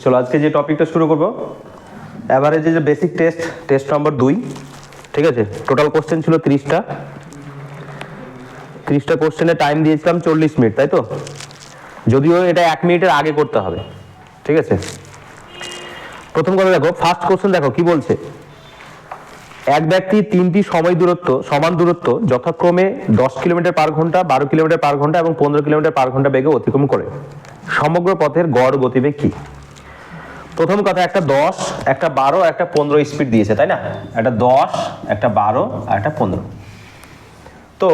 চলো আজকে যে টপিকটা শুরু করবো, অ্যাভারেজে যে বেসিক টেস্ট নম্বর 2, ঠিক আছে। টোটাল কোশ্চেন ছিল 30টা কোশ্চেনে টাইম দিয়েছিলাম 40 মিনিট, তাই তো? যদিও এটা 1 মিনিটের আগে করতে হবে, ঠিক আছে। প্রথম কথা দেখো, ফার্স্ট কোশ্চেন দেখো কি বলছে। এক ব্যক্তি 3টি সমান দূরত্ব যথাক্রমে 10 কিলোমিটার পার ঘন্টা, 12 কিলোমিটার পার ঘন্টা এবং 15 কিলোমিটার পার ঘন্টা বেগে অতিক্রম করে। সমগ্র পথের গড় গতিবেগ কি? প্রথম কথা, একটা 10, একটা 12, একটা 15 স্পিড দিয়েছে, তাই না? একটা 10, একটা 12 আর একটা 15। তো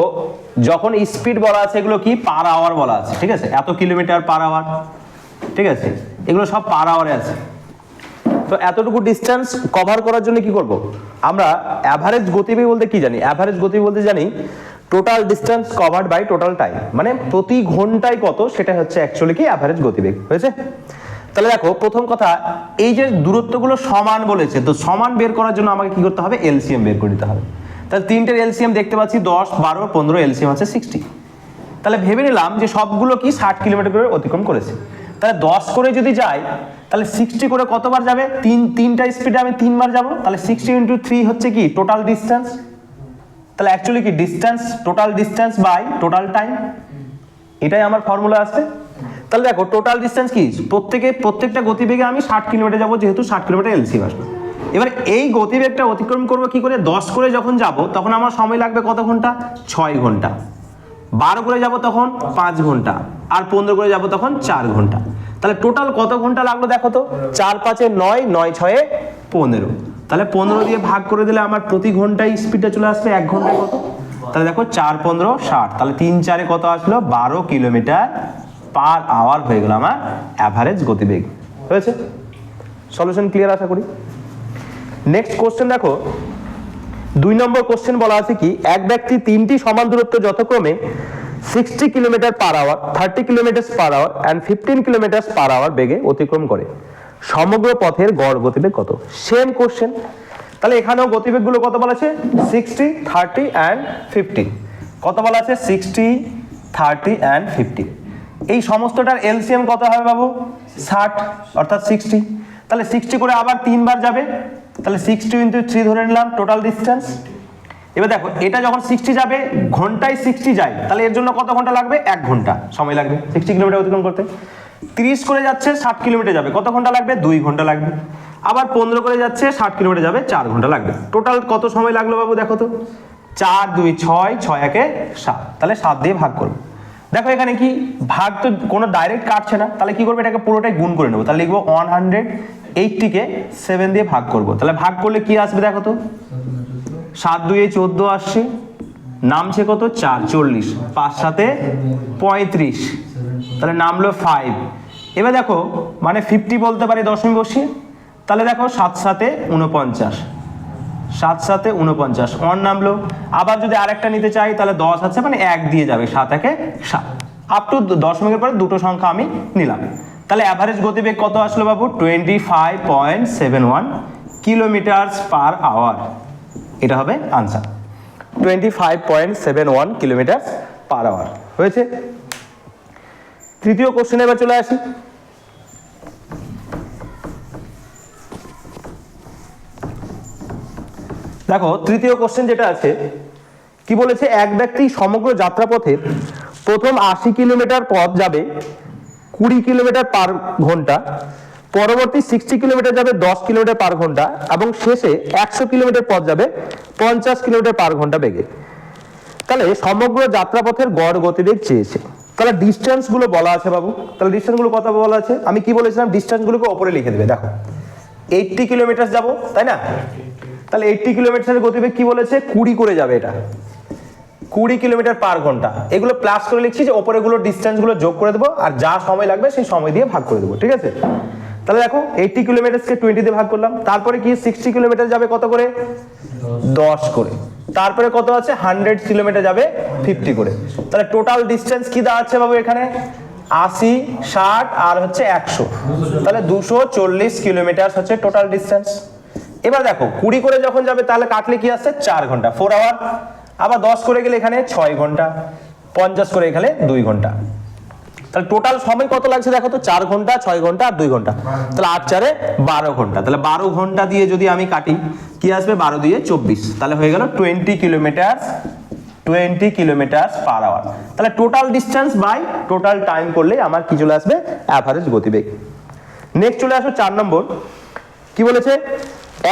যখন স্পিড বলা আছে এগুলো কি পার আওয়ার বলা আছে, ঠিক আছে। এত কিলোমিটার পার আওয়ার, ঠিক আছে, এগুলো সব পার আওয়ারে আছে। তো এতটুকু ডিস্টেন্স কভার করার জন্য কি করব আমরা? অ্যাভারেজ গতিবেগ বলতে কি জানি? অ্যাভারেজ গতিবেগ বলতে জানি total distance covered by total time, মানে প্রতি ঘন্টায় কত, সেটা হচ্ছে অ্যাকচুয়ালি কি অ্যাভারেজ গতিবেগ। হয়েছে? তাহলে দেখো, প্রথম কথা, এই যে দূরত্বগুলো সমান বলেছে, তো সমান বের করার জন্য আমাকে কি করতে হবে? এলসিএম বের করে দিতে হবে। তাহলে তিনটের এলসিএম দেখতে পাচ্ছি 10, 12, 15, এলসিএম আছে 60। তাহলে ভেবে নিলাম যে সবগুলো কি 60 কিলোমিটার করে অতিক্রম করেছে। তাহলে 10 করে যদি যাই, তাহলে 60 করে কতবার যাবে? তিনটা স্পিডে আমি 3 বার যাব। তাহলে 60 × 3 হচ্ছে কি টোটাল ডিস্টেন্স। তাহলে অ্যাকচুয়ালি কি distance, total distance by total time, এটাই আমার ফর্মুলা আসছে। তাহলে দেখো, টোটাল ডিস্টেন্স কি, প্রত্যেকটা গতিবেগে আমি 60 কিলোমিটার যাবো, যেহেতু 60 কিলোমিটার এলসিএম আসবে। এবার এই গতিবেগটা অতিক্রম করবো কি করে? 10 করে যখন যাব তখন আমার সময় লাগবে কত ঘন্টা? 6 ঘন্টা। 12 করে যাব তখন 5 ঘন্টা, আর 15 করে যাব তখন 4 ঘন্টা। তাহলে টোটাল কত ঘন্টা লাগলো দেখো তো? 4 × 5 = 9, 9 × 6 = 15। তাহলে 15 দিয়ে ভাগ করে দিলে আমার প্রতি ঘন্টায় স্পিডটা চলে আসবে 1 ঘন্টায় কত? তাহলে দেখো 4 × 15 = 60। তাহলে 3 × 4 কত আসলো? 12 কিলোমিটার পার আওয়ার হয়ে গেল আমার অ্যাভারেজ গতিবেগ। হয়েছে? সলিউশন ক্লিয়ার আশা করি। নেক্সট কোশ্চেন দেখো, 2 নম্বর কোশ্চেন বলা আছে কি, এক ব্যক্তি 3টি সমান দূরত্ব যথাক্রমে 60 kilometre per hour, 30 kilometre per hour and 15 kilometre per hour বেগে অতিক্রম করে। সমগ্র পথের গড় গতিবেগ কত? Same question. তাহলে এখানেও গতিবেগগুলো কত বলা আছে? 60, 30 and 50। কত বলা আছে? 60, 30 and 50। এই সমস্তটার এলসিএম কত হবে বাবু? 60, অর্থাৎ 60। তাহলে 60 করে আবার 3 বার যাবে, তাহলে 60 × 3 ধরে নিলাম টোটাল ডিস্টেন্স। এবার দেখো, এটা যখন 60 যাবে, ঘন্টায় 60 যায়, তাহলে এর জন্য কত ঘন্টা লাগবে? 1 ঘন্টা সময় লাগবে 60 কিলোমিটার অতিক্রম করতে। 30 করে যাচ্ছে, 60 কিলোমিটার যাবে, কত ঘন্টা লাগবে? 2 ঘন্টা লাগবে। আবার 15 করে যাচ্ছে, 60 কিলোমিটার যাবে, 4 ঘন্টা লাগবে। টোটাল কত সময় লাগলো বাবু দেখো তো? 4, 2, 6, 6, 1, 7। তাহলে 7 দিয়ে ভাগ করবো। দেখো এখানে কি ভাগ তো কোনো ডাইরেক্ট কাটছে না, তাহলে কি করবো? এটাকে পুরোটাই গুণ করে নেবো। তাহলে লিখবো 180কে 7 দিয়ে ভাগ করবো। তাহলে ভাগ করলে কি আসবে দেখো তো? 7, 2, 14 আসছে, নামছে কত? 4, 40, 5, 7, 35, তাহলে নামলো 5। এবার দেখো, মানে 50 বলতে পারি দশমিক বসিয়ে। তাহলে দেখো 7, 7, 49, 7, 7, 49, 1 নামলো। আবার যদি আরেকটা নিতে চাই তাহলে 10 আছে, মানে 1 দিয়ে যাবে, 7, 1, 7। আপ টু দশমিকের পরে দুটো সংখ্যা আমি নিলাম। তাহলে অ্যাভারেজ গতিবেগ কত আসলো বাবু? 25.71 কিলোমিটার পার আওয়ার। এটা হবে আনসার, 25.71 কিলোমিটার পার আওয়ার। হয়েছে? তৃতীয় কোশ্চেনে এবার চলে আসি। দেখো, তৃতীয় কোশ্চেন যেটা আছে কি বলেছে, এক ব্যক্তি সমগ্র যাত্রাপথের প্রথম 80 কিলোমিটার পথ যাবে 20 কিলোমিটার পার ঘন্টা, পরবর্তী 60 কিলোমিটার যাবে 10 কিলোমিটার পার ঘন্টা এবং শেষে 100 কিলোমিটার পথ যাবে 50 কিলোমিটার পার ঘন্টা বেগে। তাহলে সমগ্র যাত্রাপথের গড় গতিবেগ চেয়েছে। তাহলে ডিস্টেন্স গুলো বলা আছে বাবু। তাহলে ডিস্টেন্স গুলো কত বলা আছে? আমি কি বলেছিলাম? ডিস্টেন্স গুলোকে উপরে লিখে দেবে। দেখো 80 কিলোমিটার যাব, তাই না? তাহলে 80 কিলোমিটারের গতিবেগ কি বলেছে? 20 করে যাবে, এটা 20 কিলোমিটার পার ঘন্টা। এগুলো প্লাস করে লিখছি, যে ওপরে গুলো ডিস্টেন্স গুলো যোগ করে দেবো, আর যা সময় লাগবে সেই সময় দিয়ে ভাগ করে দেবো, ঠিক আছে? তাহলে দেখো 80 কিলোমিটারকে 20 দিয়ে ভাগ করলাম। তারপরে কি 60 কিলোমিটার যাবে কত করে? 10 করে। তারপরে কত আছে? 100 কিলোমিটার যাবে 50 করে। তাহলে টোটাল ডিস্টেন্স কি দাঁড়াচ্ছে বাবু এখানে? 80, 60 আর হচ্ছে 100, তাহলে 240 কিলোমিটার হচ্ছে টোটাল ডিস্টেন্স। এবার দেখো 20 করে যখন যাবে তাহলে কাটলে কি আসছে? 4 ঘন্টা, 4 আওয়ার। আবার 10 করে গেলে এখানে 6 ঘন্টা, 50 করে এখানে 2 ঘন্টা। তাহলে টোটাল সময় কত লাগছে দেখো তো, 4 ঘন্টা, 6 ঘন্টা আর 2 ঘন্টা, তাহলে 8 4 12 ঘন্টা। তাহলে 12 ঘন্টা দিয়ে যদি আমি কাটি কি আসবে, 12 দিয়ে 24, তাহলে হয়ে গেল 20 কিলোমিটার পার আওয়ার। তাহলে total distance by total time করলে আমার কি চলে আসবে, অ্যাভারেজ গতিবেগ। নেক্সট চলে আসো 4 নম্বর, কি বলেছে,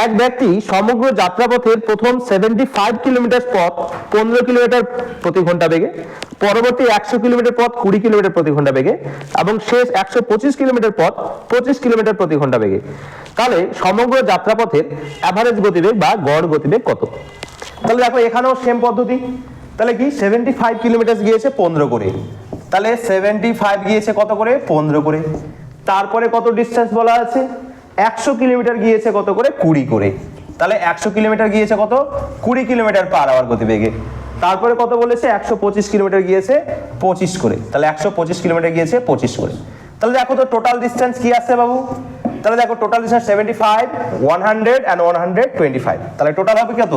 এক ব্যক্তি সমগ্র যাত্রাপথের প্রথম 75 কিলোমিটার পথ 15 কিলোমিটার প্রতি ঘন্টা বেগে, পরবর্তী 100 কিলোমিটার পথ 20 কিলোমিটার প্রতি ঘন্টা বেগে এবং শেষ 125 কিলোমিটার পথ 25 কিলোমিটার প্রতি ঘন্টা বেগে, তাহলে সমগ্র যাত্রাপথের অ্যাভারেজ গতিবেগ বা গড় গতিবেগ কত? তাহলে দেখো এখানেও সেম পদ্ধতি, তাহলে কি 75 কিলোমিটার গিয়েছে 15 করে, তাহলে 75 গিয়েছে কত করে, 15 করে। তারপরে কত ডিস্টেন্স বলা আছে, 100 কিলোমিটার গিয়েছে কত করে, 20 করে, তাহলে 100 কিলোমিটার গিয়েছে কত, 20 কিলোমিটার পার আওয়ার গতিবেগে। তারপরে কত বলেছে, 125 কিলোমিটার গিয়েছে 25 করে, তাহলে 125 কিলোমিটার গিয়েছে 25 করে। তাহলে দেখো তো টোটাল ডিস্টেন্স কি আসছে বাবু, তাহলে দেখো টোটাল ডিস্টেন্স 75, 100 and 125, তাহলে টোটাল হবে কত,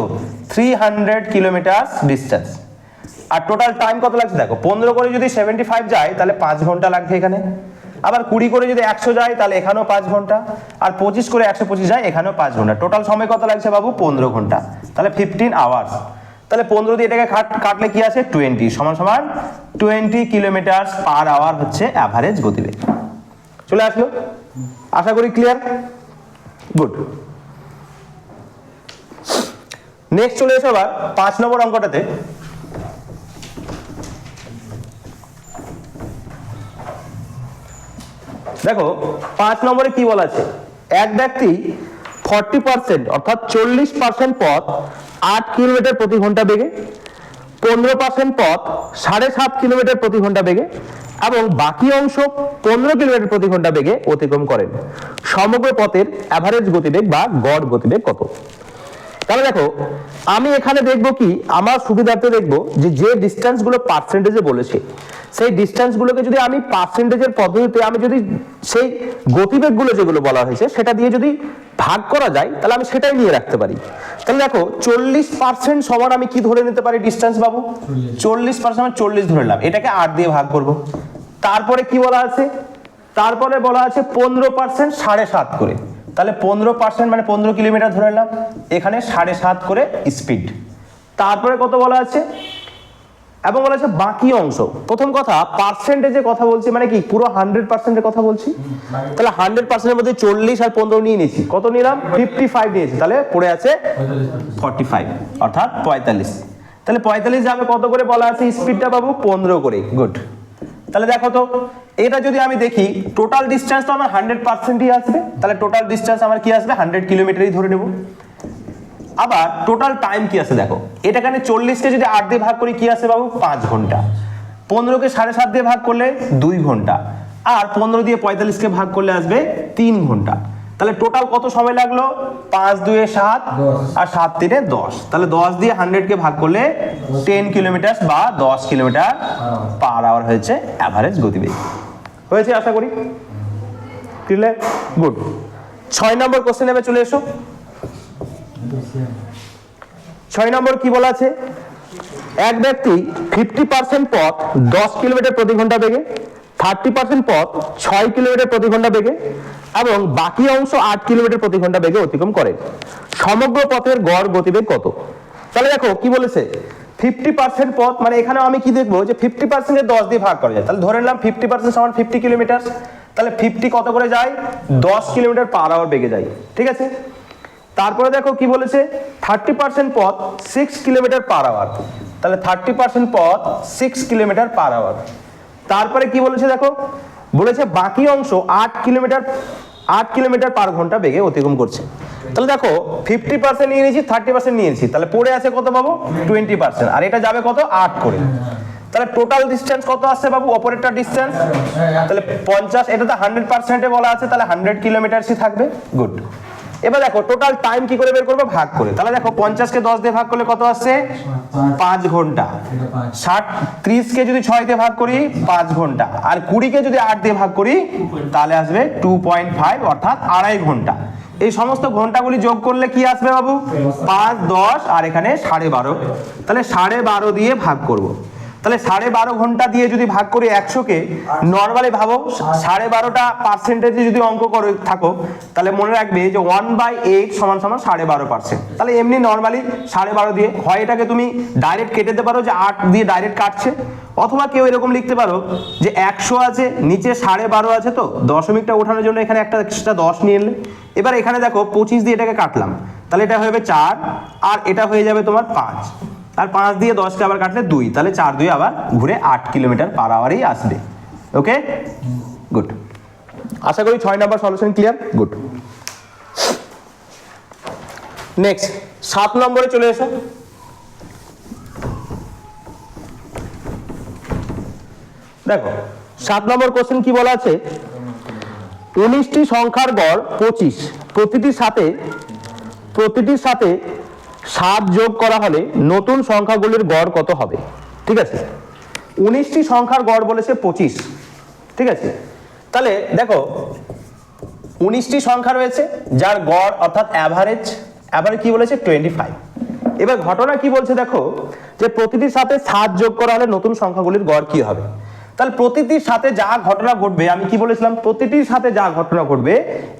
300 কিলোমিটার ডিস্টেন্স। আর টোটাল টাইম কত লাগছে দেখো, 15 করে যদি 75 যায় তাহলে 5 ঘন্টা লাগবে এখানে, আবার 20 করে যদি 100 যায় তাহলে এখানেও 5 ঘন্টা, আর 25 করে 125 যায় এখানেও 5 ঘন্টা, টোটাল সময় কত লাগছে বাবু, 15 ঘন্টা, তাহলে 15 আওয়ার্স। তাহলে 15 দিয়ে এটাকে কাটলে কি আছে, 20 সমান সমান 20 কিলোমিটার পার আওয়ার হচ্ছে অ্যাভারেজ গতিবেগ। চলে আসলো, আশা করি ক্লিয়ার, গুড। নেক্সট চলে এসো আবার 5 নম্বর অঙ্কটাতে। দেখো 5 নম্বরে কি বলা আছে, এক ব্যক্তি 40% অর্থাৎ 40% পথ 8 কিলোমিটার প্রতি ঘন্টা বেগে, 15% পথ 7.5 কিলোমিটার প্রতি ঘন্টা বেগে এবং বাকি অংশ 15 কিলোমিটার প্রতি ঘন্টা বেগে অতিক্রম করেন। সমগ্র পথের অ্যাভারেজ গতিবেগ বা গড় গতিবেগ কত? তাহলে দেখো আমি এখানে দেখবো কি, আমার সুবিধার্থে দেখবো যে ডিস্টেন্স গুলো পার্সেন্টেজে বলেছে, সেই ডিস্টেন্স গুলোকে যদি আমি পার্সেন্টেজের পদ্ধতিতে আমি যদি সেই গতিবেগ গুলো যেগুলো বলা হয়েছে সেটা দিয়ে যদি ভাগ করা যায় তাহলে আমি সেটাই নিয়ে রাখতে পারি। তাহলে দেখো 40% সমান আমি কি ধরে নিতে পারি ডিস্টেন্স বাবু, 40% আমি 40 ধরে নিলাম, এটাকে 8 দিয়ে ভাগ করব। তারপরে কি বলা আছে, তারপরে বলা আছে 15% 7.5 করে, তাহলে 15% মানে 15 কিলোমিটার ধরে নিলাম, এখানে 7.5 করে স্পিড। তারপরে কত বলা আছে, এবং বলা আছে বাকি অংশ, প্রথম কথা পার্সেন্টেজে কথা বলছি মানে কি পুরো 100% এর কথা বলছি, তাহলে 100% এর মধ্যে 40 আর 15 নিয়ে নিয়েছি, কত নিলাম 55 নিয়েছি, তাহলে পড়ে আছে 45 অর্থাৎ 45। তাহলে 45 যাবে কত করে বলা আছে স্পিডটা বাবু, 15 করে, গুড। তাহলে দেখো তো এটা যদি আমি দেখি টোটাল ডিস্টেন্স তো আমার 100%ই আসবে, তাহলে টোটাল ডিস্টেন্স আমার কি আসবে 100 কিলোমিটারই ধরে নেব। আবার টোটাল টাইম কি আছে দেখো, এটাকে 40কে যদি 8 দিয়ে ভাগ করি কি আসে বাবু, 5 ঘন্টা, 15কে 7.5 দিয়ে ভাগ করলে 2 ঘন্টা, আর 15 দিয়ে 45কে ভাগ করলে আসবে 3 ঘন্টা। তাহলে টোটাল কত সময় লাগলো, 5 2 7 আর 7 3 10, তাহলে 10 দিয়ে 100কে ভাগ করলে 10 কিলোমিটার বা 10 কিলোমিটার পার আওয়ার হয়েছে অ্যাভারেজ গতিবেগ। হয়েছে আশা করি ক্লিয়ার, গুড। 6 নম্বর কোশ্চেন এবার চলে এসো। 6 নম্বর কি বলা আছে, এক ব্যক্তি 50% পথ 10 কিলোমিটার প্রতি ঘন্টা বেগে, 30% পথ 6 কিলোমিটার প্রতি ঘন্টা বেগে এবং বাকি অংশ 8 কিলোমিটার প্রতি ঘন্টা বেগে অতিক্রম করে। সমগ্র পথের গড় গতিবেগ কত? তাহলে দেখো কি বলেছে, 50% পথ মানে এখানে আমি কি দেখবো যে 50% এর 10 দিয়ে ভাগ করা যায়, তাহলে ধরে নিলাম 50% সমান 50 কিলোমিটার, তাহলে 50 কত করে যায়, 10 কিলোমিটার পার আওয়ার বেগে যায়, ঠিক আছে। তারপরে দেখো কি বলেছে, 30% পথ 6 কিলোমিটার পার আওয়ার, তাহলে 30% পথ 6 কিলোমিটার পার আওয়ার। তারপরে কি বলেছে দেখো, বলেছে বাকি অংশ 8 কিলোমিটার পার ঘন্টা বেগে অতিক্রম করছে। তাহলে দেখো 50% নিয়ে নিয়েছি, 30% নিয়েছি, তাহলে পড়ে আছে কত পাবো 20%, আর এটা যাবে কত 8 করে, তাহলে টোটাল ডিসটেন্স কত আসছে বাবু, অপারেটর ডিসটেন্স, তাহলে 50, এটা তো 100% এ বলা আছে, তাহলে 100 কিলোমিটারই থাকবে, গুড। এবার দেখো টোটাল টাইম কি করে বের করবো, ভাগ করে, তাহলে দেখো 50কে 10 দিয়ে ভাগ করলে কত আসছে 5 ঘন্টা, 30কে যদি 6 দিয়ে ভাগ করি 5 ঘন্টা, আর 20কে যদি 8 দিয়ে ভাগ করি তাহলে আসবে 2.5 অর্থাৎ 2.5 ঘন্টা। এই সমস্ত ঘন্টাগুলি যোগ করলে কি আসবে বাবু, 5 10 আর এখানে 12.5, তাহলে 12.5 দিয়ে ভাগ করব। তাহলে 12.5 ঘন্টা দিয়ে যদি ভাগ করি 100-কে, নর্মালি ভাবো 12.5টা পার্সেন্টেজে যদি অঙ্ক করে থাকো তাহলে মনে রাখবে যে 1/8 সমান সমান 12.5%। তাহলে এমনি নর্মালি 12.5 দিয়ে হয় এটাকে তুমি ডাইরেক্ট কেটে দিতে পারো যে 8 দিয়ে ডাইরেক্ট কাটছে, অথবা কেউ এরকম লিখতে পারো যে 100 আছে, নিচে 12.5 আছে, তো দশমিকটা ওঠানোর জন্য এখানে একটা এক্সট্রা 10 নিয়ে এলে। এবার এখানে দেখো 25 দিয়ে এটাকে কাটলাম, তাহলে এটা হয়ে যাবে 4, আর এটা হয়ে যাবে তোমার 5, আর 5 দিয়ে 10কে আবার কাটলে 2, তাহলে 4 2 আবার ঘুরে 8 কিলোমিটার পার আওয়ারই আসবে। ওকে, গুড। আশা করি 6 number solution clear. Good. Next 7 নম্বরে চলে এসো। দেখো 7 নম্বর কোশ্চেন কি বলা আছে, 19টি সংখ্যার গড় 25, প্রতিটির সাথে 7 যোগ করা হলে নতুন সংখ্যাগুলির গড় কত হবে? ঠিক আছে, 19টি সংখ্যার গড় বলেছে 25। ঠিক আছে, তাহলে দেখো 19টি সংখ্যা রয়েছে যার গড় অর্থাৎ অ্যাভারেজ কি বলেছে 25। এবার ঘটনা কি বলছে দেখো, যে প্রতিটির সাথে 7 যোগ করা হলে নতুন সংখ্যাগুলির গড় কি হবে। তাহলে প্রতিটির সাথে যা ঘটনা ঘটবে, আমি কি বলেছিলাম, প্রতিটির সাথে যা ঘটনা ঘটবে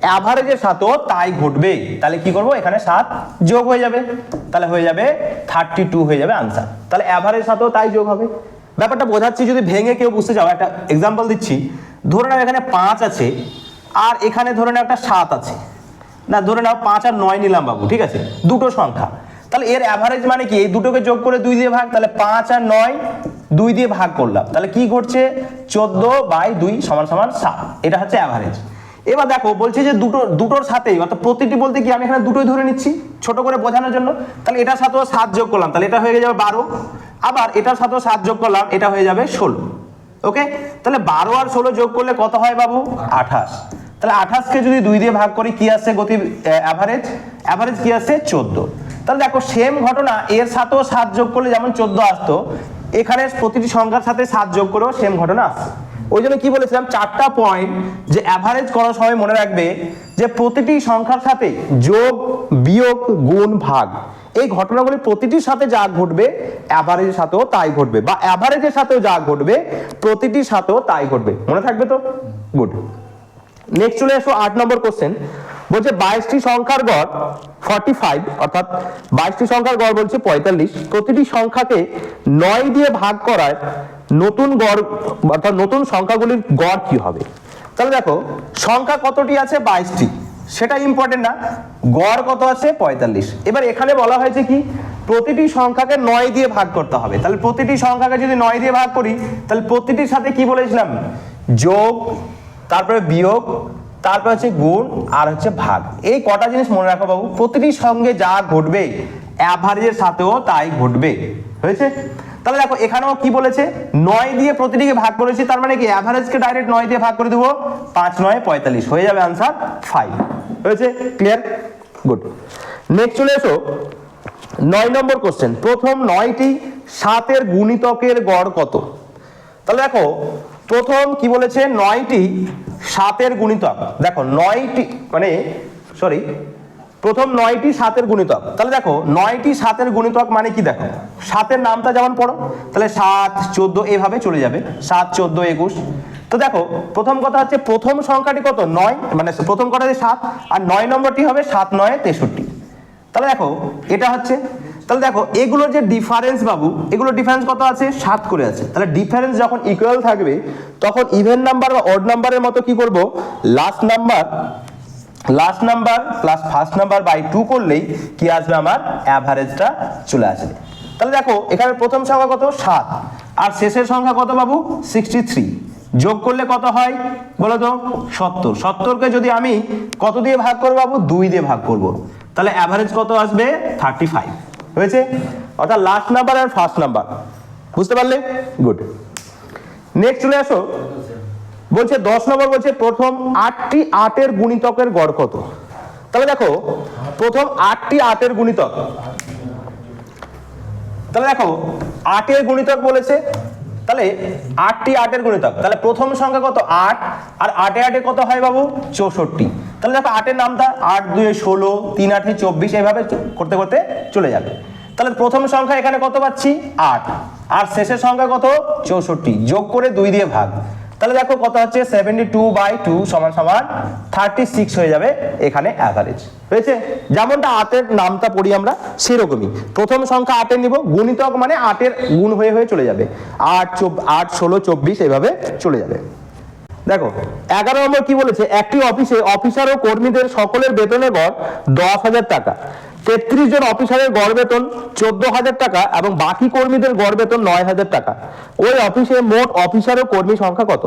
অ্যাভারেজের সাথেও তাই ঘটবে। তাহলে কি করব, এখানে 7 যোগ হয়ে যাবে, তাহলে হয়ে যাবে 32 হয়ে যাবে আনসার। তাহলে অ্যাভারেজের সাথেও তাই যোগ হবে। ব্যাপারটা বোঝাচ্ছি, যদি ভেঙে কেউ বুঝতে যাও, একটা এক্সাম্পল দিচ্ছি। ধরে নাও এখানে 5 আছে, আর এখানে ধরে নাও একটা 7 আছে, না ধরে নাও 5 আর 9 নিলাম বাবু, ঠিক আছে, দুটো সংখ্যা। তাহলে এর অ্যাভারেজ মানে কি, এই দুটোকে যোগ করে 2 দিয়ে ভাগ, তাহলে 5 আর 9 2 দিয়ে ভাগ করলাম, তাহলে কি ঘটছে 14/2 সমান সমান 7। এটা হচ্ছে অ্যাভারেজ। এবার দেখো বলছে যে দুটোর সাথেই, অর্থাৎ প্রতিটি বলতে কি, আমি এখানে দুটোই ধরে নিচ্ছি ছোট করে বোঝানোর জন্য। তাহলে এটার সাথেও 7 যোগ করলাম, তাহলে এটা হয়ে যাবে 12, আবার এটার সাথেও 7 যোগ করলাম, এটা হয়ে যাবে 16। ওকে, তাহলে 12 আর 16 যোগ করলে কত হয় বাবু, 28। তাহলে 28কে যদি 2 দিয়ে ভাগ করি কি আসছে গতি, অ্যাভারেজ কি আসছে 14। তাহলে দেখো সেম ঘটনা এর সাথেও 7 যোগ করলে যেমন 14 আসতো, এখানে প্রতিটি সংখ্যার সাথে 7 যোগ করেও সেম ঘটনা আসছে। ওই জন্য কি বলেছিলাম, 4টা পয়েন্ট যে অ্যাভারেজ করার সময় মনে রাখবে যে প্রতিটি সংখ্যার সাথে যোগ, বিয়োগ, গুণ, ভাগ, এই ঘটনাগুলি প্রতিটির সাথে যা ঘটবে অ্যাভারেজের সাথেও তাই ঘটবে, বা অ্যাভারেজের সাথেও যা ঘটবে প্রতিটির সাথেও তাই ঘটবে। মনে থাকবে তো? গুড। নেক্সট চলে আসো 8 নম্বর কোশ্চেন। বলছে 22টি সংখ্যার গড় 45, অর্থাৎ 22টি সংখ্যার গড় বলছে 45, প্রতিটি সংখ্যাকে 9 দিয়ে ভাগ করার নতুন গড় অর্থাৎ নতুন সংখ্যাগুলির গড় কি হবে। তাহলে দেখো সংখ্যা কতটি আছে, 22টি, সেটা ইম্পর্টেন্ট না, গড় কত আছে 45। এবার এখানে বলা হয়েছে কি, প্রতিটি সংখ্যাকে 9 দিয়ে ভাগ করতে হবে। তাহলে প্রতিটি সংখ্যাকে যদি 9 দিয়ে ভাগ করি, তাহলে প্রতিটির সাথে কি বলেছিলাম, যোগ, তারপরে বিয়োগ, তারপর হচ্ছে গুণ, আর হচ্ছে ভাগ। এই কটা জিনিস মনে রাখো বাবু, প্রতিটির সঙ্গে যা ঘটবে অ্যাভারেজের সাথেও তাই ঘটবে। হয়েছে? তাহলে দেখো এখানেও কি বলেছে, 9 দিয়ে প্রতিটিকে ভাগ করেছি, তার মানে কি অ্যাভারেজকে ডাইরেক্ট 9 দিয়ে ভাগ করে দেবো, 5 9 45 হয়ে যাবে আনসার 5। হয়েছে? ক্লিয়ার? গুড। নেক্সট চলে এসো 9 নম্বর কোশ্চেন। প্রথম 9টি 7-এর গুণিতকের গড় কত? তাহলে দেখো প্রথম কি বলেছে, 9টি 7-এর গুণিতক। দেখো 9টি মানে প্রথম 9টি 7-এর গুণিতক। তাহলে দেখো 9টি 7-এর গুণিতক মানে কি, দেখো 7-এর নামটা যেমন পড়ো, তাহলে 7 14 এভাবে চলে যাবে, 7 14 21। তো দেখো প্রথম কথা হচ্ছে প্রথম সংখ্যাটি কত, 9, মানে প্রথম কটাতে 7, আর 9 নম্বরটি হবে 7 9 63। তাহলে দেখো এটা হচ্ছে, তাহলে দেখো এগুলোর যে ডিফারেন্স বাবু, এগুলো ডিফারেন্স কত আছে, 7 করে আছে। তাহলে ডিফারেন্স যখন ইকুয়াল থাকবে তখন ইভেন নাম্বার বা অড নাম্বারের মতো কি করব, last number plus first number by 2 করলেই কি আসবে, আমার অ্যাভারেজটা চলে আসবে। তাহলে দেখো এখানে প্রথম সংখ্যা কত, 7, আর শেষের সংখ্যা কত বাবু, 63। যোগ করলে কত হয় বলো তো, 70। 70কে যদি আমি কত দিয়ে ভাগ করবো বাবু, 2 দিয়ে ভাগ করব, তাহলে অ্যাভারেজ কত আসবে, 35। হয়েছে? অর্থাৎ লাস্ট নাম্বার আর ফার্স্ট নাম্বার। বুঝতে পারলে? গুড। নেক্সট চলে আসো, বলছে 10 নম্বর বলছে প্রথম 8টি 8-এর গুণিতকের গড় কত। তাহলে দেখো প্রথম 8টি 8-এর গুণিতক, তাহলে দেখো 8-এর গুণিতক বলেছে, তাহলে 8টি 8-এর গুণিতক, তাহলে প্রথম সংখ্যা কত, 8, আর 8 8 কত হয় বাবু, 64। তাহলে দেখো 8-এর নামটা 8 2 16, 3 8 24, এইভাবে করতে করতে চলে যাবে। তাহলে প্রথম সংখ্যা এখানে কত পাচ্ছি, 8, আর শেষের সংখ্যা কত 64, যোগ করে 2 দিয়ে ভাগ, তাহলে দেখো কত হচ্ছে 72/2 সমান সমান 36 হয়ে যাবে এখানে অ্যাভারেজ হয়েছে। যেমনটা 8-এর নামটা পড়ি আমরা সেরকমই, প্রথম সংখ্যা 8-এর নিব, গুণিতক মানে 8-এর গুণ হয়ে হয়ে চলে যাবে, 8 16 24 এইভাবে চলে যাবে। দেখো 11 নম্বর কি বলেছে, একটি অফিসে অফিসার ও কর্মীদের সকলের বেতনের গড় 10,000 টাকা, 33 জন অফিসারের গড় বেতন 14,000 টাকা এবং বাকি কর্মীদের গড় বেতন 9,000 টাকা। ওই অফিসে মোট অফিসার ও কর্মী সংখ্যা কত?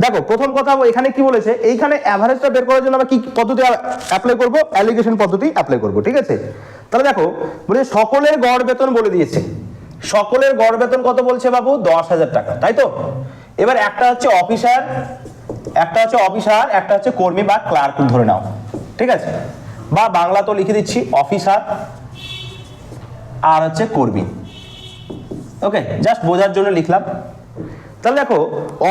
দেখো প্রথম কথা এখানে কি বলেছে, এইখানে অ্যাভারেজটা বের করার জন্য আমরা কি পদ্ধতি অ্যাপ্লাই করব, অ্যালিগেশন পদ্ধতি অ্যাপ্লাই করব, ঠিক আছে। তাহলে দেখো বলে সকলের গড় বেতন বলে দিয়েছে, সকলের গড় বেতন কত বলছে বাবু 10,000 টাকা, তাই তো। এবার একটা হচ্ছে অফিসার, একটা হচ্ছে কর্মী বা ক্লার্ক ধরে নাও, ঠিক আছে, বা বাংলা তো লিখে দিচ্ছি অফিসার আর হচ্ছে কর্মী, ওকে, জাস্ট বোঝার জন্য লিখলাম। তাহলে দেখো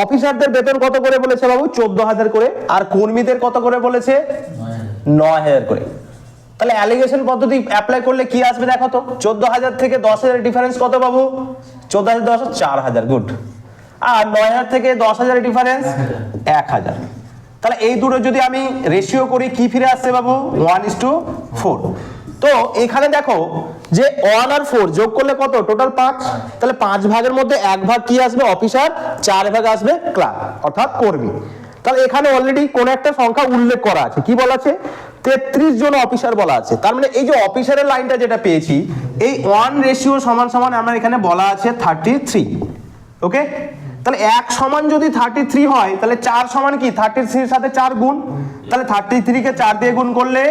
অফিসারদের বেতন কত করে বলেছে বাবু 14,000 করে, আর কর্মীদের কত করে বলেছে 9,000 করে। তাহলে অ্যালিগেশন পদ্ধতি অ্যাপ্লাই করলে কি আসবে দেখো তো, 14,000 থেকে 10,000 ডিফারেন্স কত বাবু, 14,000 10 4,000, গুড। আর 9,000 থেকে 10,000 ডিফারেন্স 1,000। তাহলে এই দুটো যদি আমি রেশিও করি কি ফিরে আসছে বাবু 1:4। তো এখানে দেখো যে 1 আর 4 যোগ করলে কত, টোটাল 5। তাহলে 5 ভাগের মধ্যে 1 ভাগ কি আসবে অফিসার, 4 ভাগ আসবে ক্লার্ক অর্থাৎ কর্মী। তাহলে এখানে অলরেডি কোন একটা সংখ্যা উল্লেখ করা আছে, কি বলা আছে 33 জন অফিসার বলা আছে। তার মানে এই যে অফিসারের লাইনটা যেটা পেয়েছি, এই 1 রেশিও সমান সমান আমার এখানে বলা আছে 33, ওকে। তাহলে 1 সমান যদি 33 হয় তাহলে 4 সমান কি 33 এর সাথে 4 গুণ, তাহলে 33 কে 4 দিয়ে গুণ করলে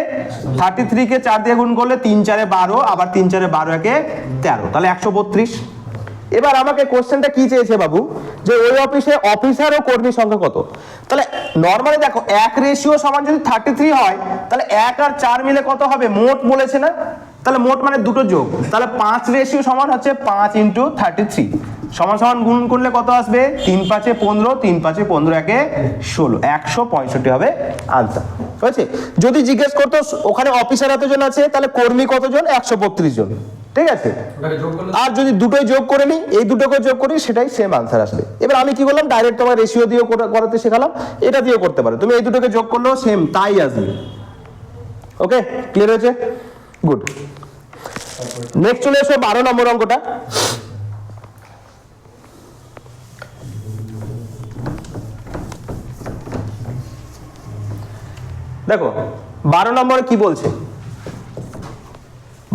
33 কে 4 দিয়ে গুণ করলে 3 4 12, আবার 3 4 12 একে 13, তাহলে 132। এবার আমাকে কোশ্চেনটা কি চেয়েছে বাবু, যে ওই অফিসে অফিসার ও কর্মী সংখ্যা কত। তাহলে নরমালি দেখো 1 রেশিও সমান যদি 33 হয় তাহলে 1 আর 4 মিলে কত হবে, মোট বলেছে না, তাহলে মোট মানে দুটো যোগ, তাহলে 5 রেশিও সমান হচ্ছে 5 × 33 সমান সমান গুণ করলে কত আসবে 3 5 15, 3 5 15 একে 16, 165 হবে আনসার হয়েছে। যদি জিজ্ঞেস করতো ওখানে অফিসার এতজন আছে তাহলে কর্মী কতজন, 132 জন, ঠিক আছে। আর যদি দুটোই যোগ করে নিই, এই দুটোকে যোগ করি, সেটাই সেম আনসার আসবে। এবার আমি কি বললাম, ডাইরেক্ট তোমার রেশিও দিয়ে করাতে শেখালাম, এটা দিয়েও করতে পারো তুমি, এই দুটোকে যোগ করলেও সেম তাই আসবে, ওকে, ক্লিয়ার হয়েছে, গুড। নেক্সট চলে এসো 12 নম্বর অঙ্কটা। দেখো 12 নম্বরে কি বলছে,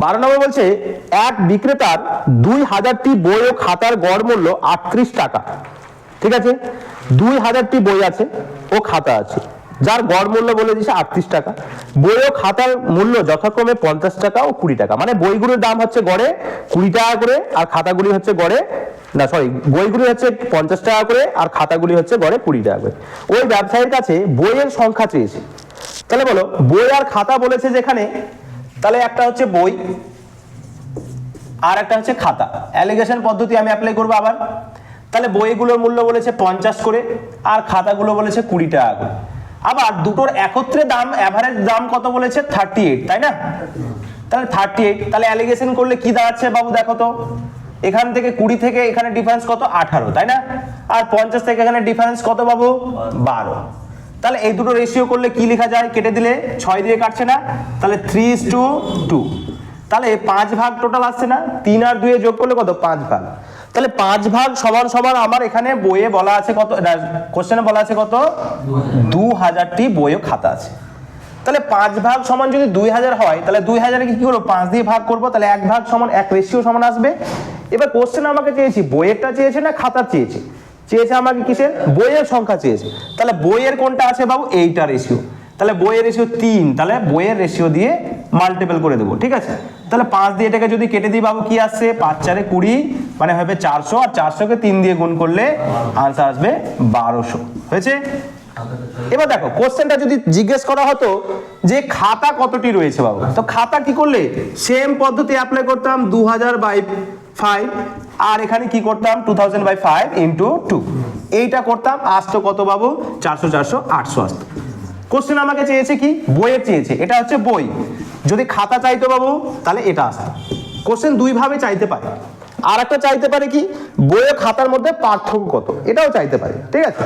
12 নম্বর বলছে এক বিক্রেতার 2,000টি বই ও খাতার গড় মূল্য 38 টাকা, ঠিক আছে। 2,000টি বই আছে ও খাতা আছে, যার গড় মূল্য বলে দিয়েছে 38 টাকা। বই ও খাতার মূল্য যথাক্রমে 50 টাকা ও 20 টাকা, মানে বইগুলোর দাম হচ্ছে গড়ে 20 টাকা করে, আর খাতাগুলি হচ্ছে গড়ে বইগুলি হচ্ছে 50 টাকা করে, আর খাতাগুলি হচ্ছে গড়ে 20 টাকা করে। ওই ব্যবসায়ীর কাছে বইয়ের সংখ্যা চেয়েছে। তাহলে বলো বই আর খাতা বলেছে যেখানে, তাহলে একটা হচ্ছে বই আর একটা হচ্ছে খাতা, অ্যালিগেশন পদ্ধতি আমি অ্যাপ্লাই করবো আবার। তাহলে বইগুলোর মূল্য বলেছে 50 করে, আর খাতাগুলো বলেছে 20 টাকা করে। আবার দুটোর একত্রে দাম, এভারেজ দাম কত বলেছে 38, তাই না। তাহলে 38, তাহলে অ্যালিগেশন করলে কি দাঁড়াচ্ছে বাবু দেখো তো, এখান থেকে 20 থেকে এখানে ডিফারেন্স কত 18, তাই না। আর 50 থেকে এখানে ডিফারেন্স কত বাবু 12। তাহলে এই দুটো রেশিও করলে কি লেখা যায়, কেটে দিলে 6 দিয়ে কাটছে না, তাহলে 3:2, তাহলে 5 ভাগ টোটাল আসছে না, 3 আর 2 যোগ করলে কত 5 ভাগ। তাহলে 5 ভাগ সমান সমান আমার এখানে বইয়ে বলা আছে কত, কোশ্চেনে বলা আছে কত 2,000টি বই ও খাতা আছে। তাহলে 5 ভাগ সমান যদি 2,000 হয় তাহলে 2,000 কে কি করবো 5 দিয়ে ভাগ করবো, তাহলে 1 ভাগ সমান 1 রেশিও সমান আসবে। এবার কোশ্চেন আমাকে চেয়েছি বইয়েরটা চেয়েছে না খাতার চেয়েছে, চেয়েছে আমাকে কিসের, বইয়ের সংখ্যা চেয়েছে। তাহলে বইয়ের কোনটা আছে বাবু, এইটা রেশিও, তাহলে বইয়ের রেশিও 3, তাহলে বইয়ের রেশিও দিয়ে মাল্টিপল করে দেবো, ঠিক আছে। তাহলে 5 দিয়ে এটাকে যদি কেটে দিই বাবু কি আসছে 5 4 20, মানে হবে 400, আর 400কে 3 দিয়ে গুণ করলে আনসার আসবে 1200 হয়েছে। এবার দেখো কোশ্চেনটা যদি জিজ্ঞেস করা হতো যে খাতা কতটি রয়েছে বাবু, তো খাতা কি করলে সেম পদ্ধতি অ্যাপ্লাই করতাম 2000/5, আর এখানে কি করতাম 2000/5 × 2, এইটা করতাম, আসতো কত বাবু 400 400 800 আসতো। কোশ্চেন আমাকে চেয়েছে কি বইয়ের চেয়েছে, এটা হচ্ছে বই, যদি খাতা চাইতো বাবু তাহলে এটা আসতো। কোশ্চেন দুই ভাবে চাইতে পারে, আর একটা চাইতে পারে কি বই ও খাতার মধ্যে পার্থক্য কত, এটাও চাইতে পারে, ঠিক আছে।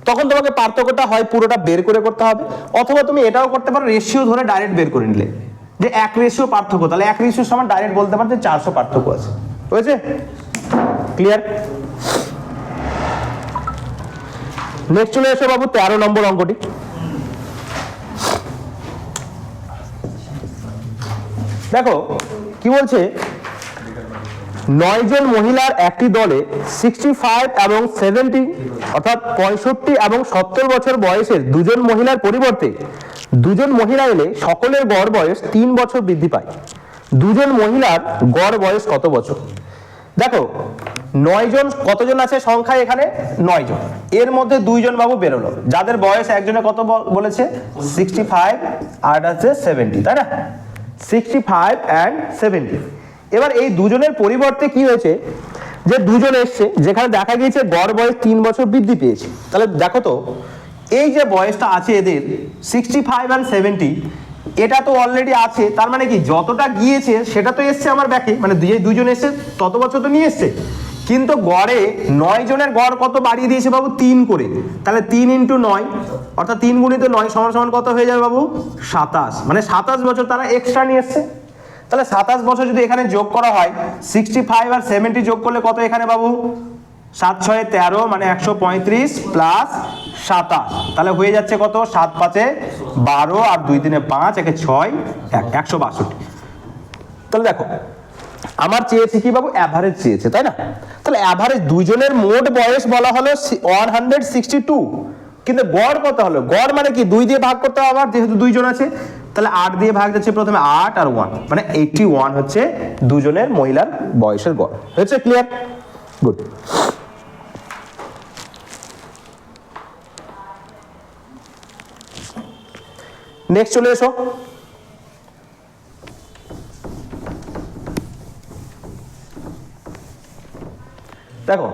তখন তোমাকে পার্থক্যটা হয় পুরোটা বের করে করতে হবে, অথবা তুমি এটাও করতে পারো রেশিও ধরে ডাইরেক্ট বের করে নিলে যে 1 রেশিও পার্থক্য, তাহলে 1 রেশিও সমান ডাইরেক্ট বলতে পারো যে 400 পার্থক্য আছে। হয়েছে? ক্লিয়ার? নেক্সট চলে এসো বাবু 13 নম্বর অঙ্কটি। দেখো কি বলছে, 9 জন মহিলার একটি দলে 65 এবং 70 অর্থাৎ 65 এবং 70 বছর বয়সের দুজন মহিলার পরিবর্তে দুজন মহিলা এলে সকলের গড় বয়স 3 বছর বৃদ্ধি পায়। দুজন মহিলার গড় বয়স কত বছর? দেখো 9 জন, কতজন আছে সংখ্যায় এখানে? 9 জন। এর মধ্যে 2 জন বাবু বেরোলো, যাদের বয়স একজনে কত বলেছে? 65 আর আছে 70, তাই না? 65 and 70। এবার এই দুজনের পরিবর্তে কি হয়েছে, যে দুজন এসছে যেখানে দেখা গিয়েছে গড় বয়স 3 বছর বৃদ্ধি পেয়েছে। তাহলে দেখো তো এই যে বয়সটা আছে এদের 65 and 70, এটা তো অলরেডি আছে, তার মানে কি যতটা গিয়েছে সেটা তো এসছে আমার ব্যাকে, মানে দুজন এসছে তত বছর তো নিয়ে এসছে, কিন্তু গড়ে 9 জনের গড় কত বাড়িয়ে দিয়েছে বাবু? 3 করে। তাহলে 3 × 9 অর্থাৎ 3 × 9 সমান সমান কত হয়ে যাবে বাবু? 27। মানে 27 বছর তারা এক্সট্রা নিয়ে এসছে। তাহলে 27 বছর যদি এখানে যোগ করা হয়, 65 আর 70 যোগ করলে কত এখানে বাবু? 7 × 6 = 13, মানে 135 প্লাস 27, তাহলে হয়ে যাচ্ছে কত? 7 × 5 = 12 আর 2 × 3 = 5, 1 × 6 = 162। তাহলে দেখো আমার চেয়েছে কি বাবু? অ্যাভারেজ চেয়েছে, তাই না? তাহলে অ্যাভারেজ দুইজনের মোট বয়স বলা হলো 162, কিন্তু গড় কত হলো? গড় মানে কি 2 দিয়ে ভাগ করতে হবে আবার, যেহেতু 2 জন আছে। তাহলে 8 দিয়ে ভাগ যাচ্ছে প্রথমে, 8 আর 1, মানে 81 হচ্ছে দুজনের মহিলার বয়সের গড়। হয়েছে? ক্লিয়ার? গুড। নেক্সট চলে এসো। দেখো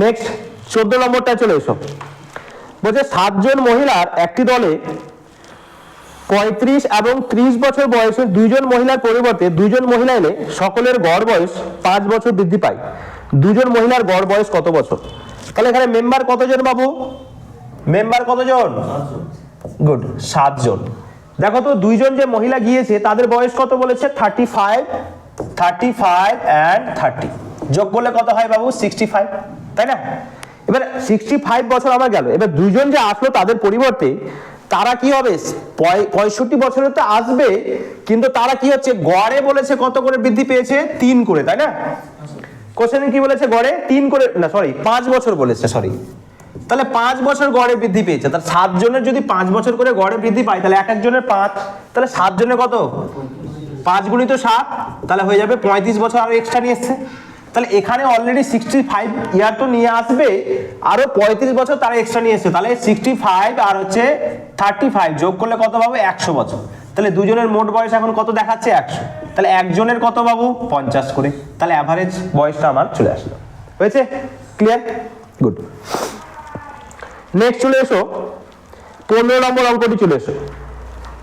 নেক্সট 14 নম্বরটা চলে এসো। বলছে 7 জন মহিলার একটি দলে 35 এবং 30 বছর বয়সের 2 জন মহিলার পরিবর্তে 2 জন মহিলা এলে সকলের গড় বয়স 5 বছর বৃদ্ধি পায়। 2 জন মহিলার গড় বয়স কত বছর? তাহলে এখানে মেম্বার কতজন বাবু? মেম্বার কতজন? গুড, 7 জন। দেখো তো 2 জন যে মহিলা গিয়েছে তাদের বয়স কত বলেছে? 35 and 30 যোগ করলে কত হয় বাবু? 65, তাই না? এবার 65 বছর আমার গেল। এবার 2 জন যে আসলো তাদের পরিবর্তে তারা কি হবে? 65 বছরে তো আসবে, কিন্তু তারা কি হচ্ছে? গড়ে বলেছে কত করে বৃদ্ধি পেয়েছে? 3 করে, তাই না? কোশ্চেনে কি বলেছে? গড়ে 3 করে, না সরি 5 বছর বলেছে, সরি। তাহলে 5 বছর গড়ে বৃদ্ধি পেয়েছে। তাহলে 7 জনের যদি 5 বছর করে গড়ে বৃদ্ধি পায়, তাহলে এক একজনের 5, তাহলে 7 জনের কত? 5 × 7, তাহলে হয়ে যাবে 35 বছর আরো এক্সট্রা নিয়ে এসছে। তাহলে এখানে অলরেডি 65 ইয়ার তো নিয়ে আসবে, আরো 35 বছর তারা এক্সট্রা নিয়ে এসছে। তাহলে 65 আর হচ্ছে 35 যোগ করলে কত পাবো? 100 বছর। তাহলে দুজনের মোট বয়স এখন কত দেখাচ্ছে? 100। তাহলে একজনের কত বাবু? 50 করে। তাহলে অ্যাভারেজ বয়সটা আমার চলে আসলো। হয়েছে? ক্লিয়ার? গুড। নেক্সট চলে এসো 15 নম্বর অঙ্কটি চলে এসো।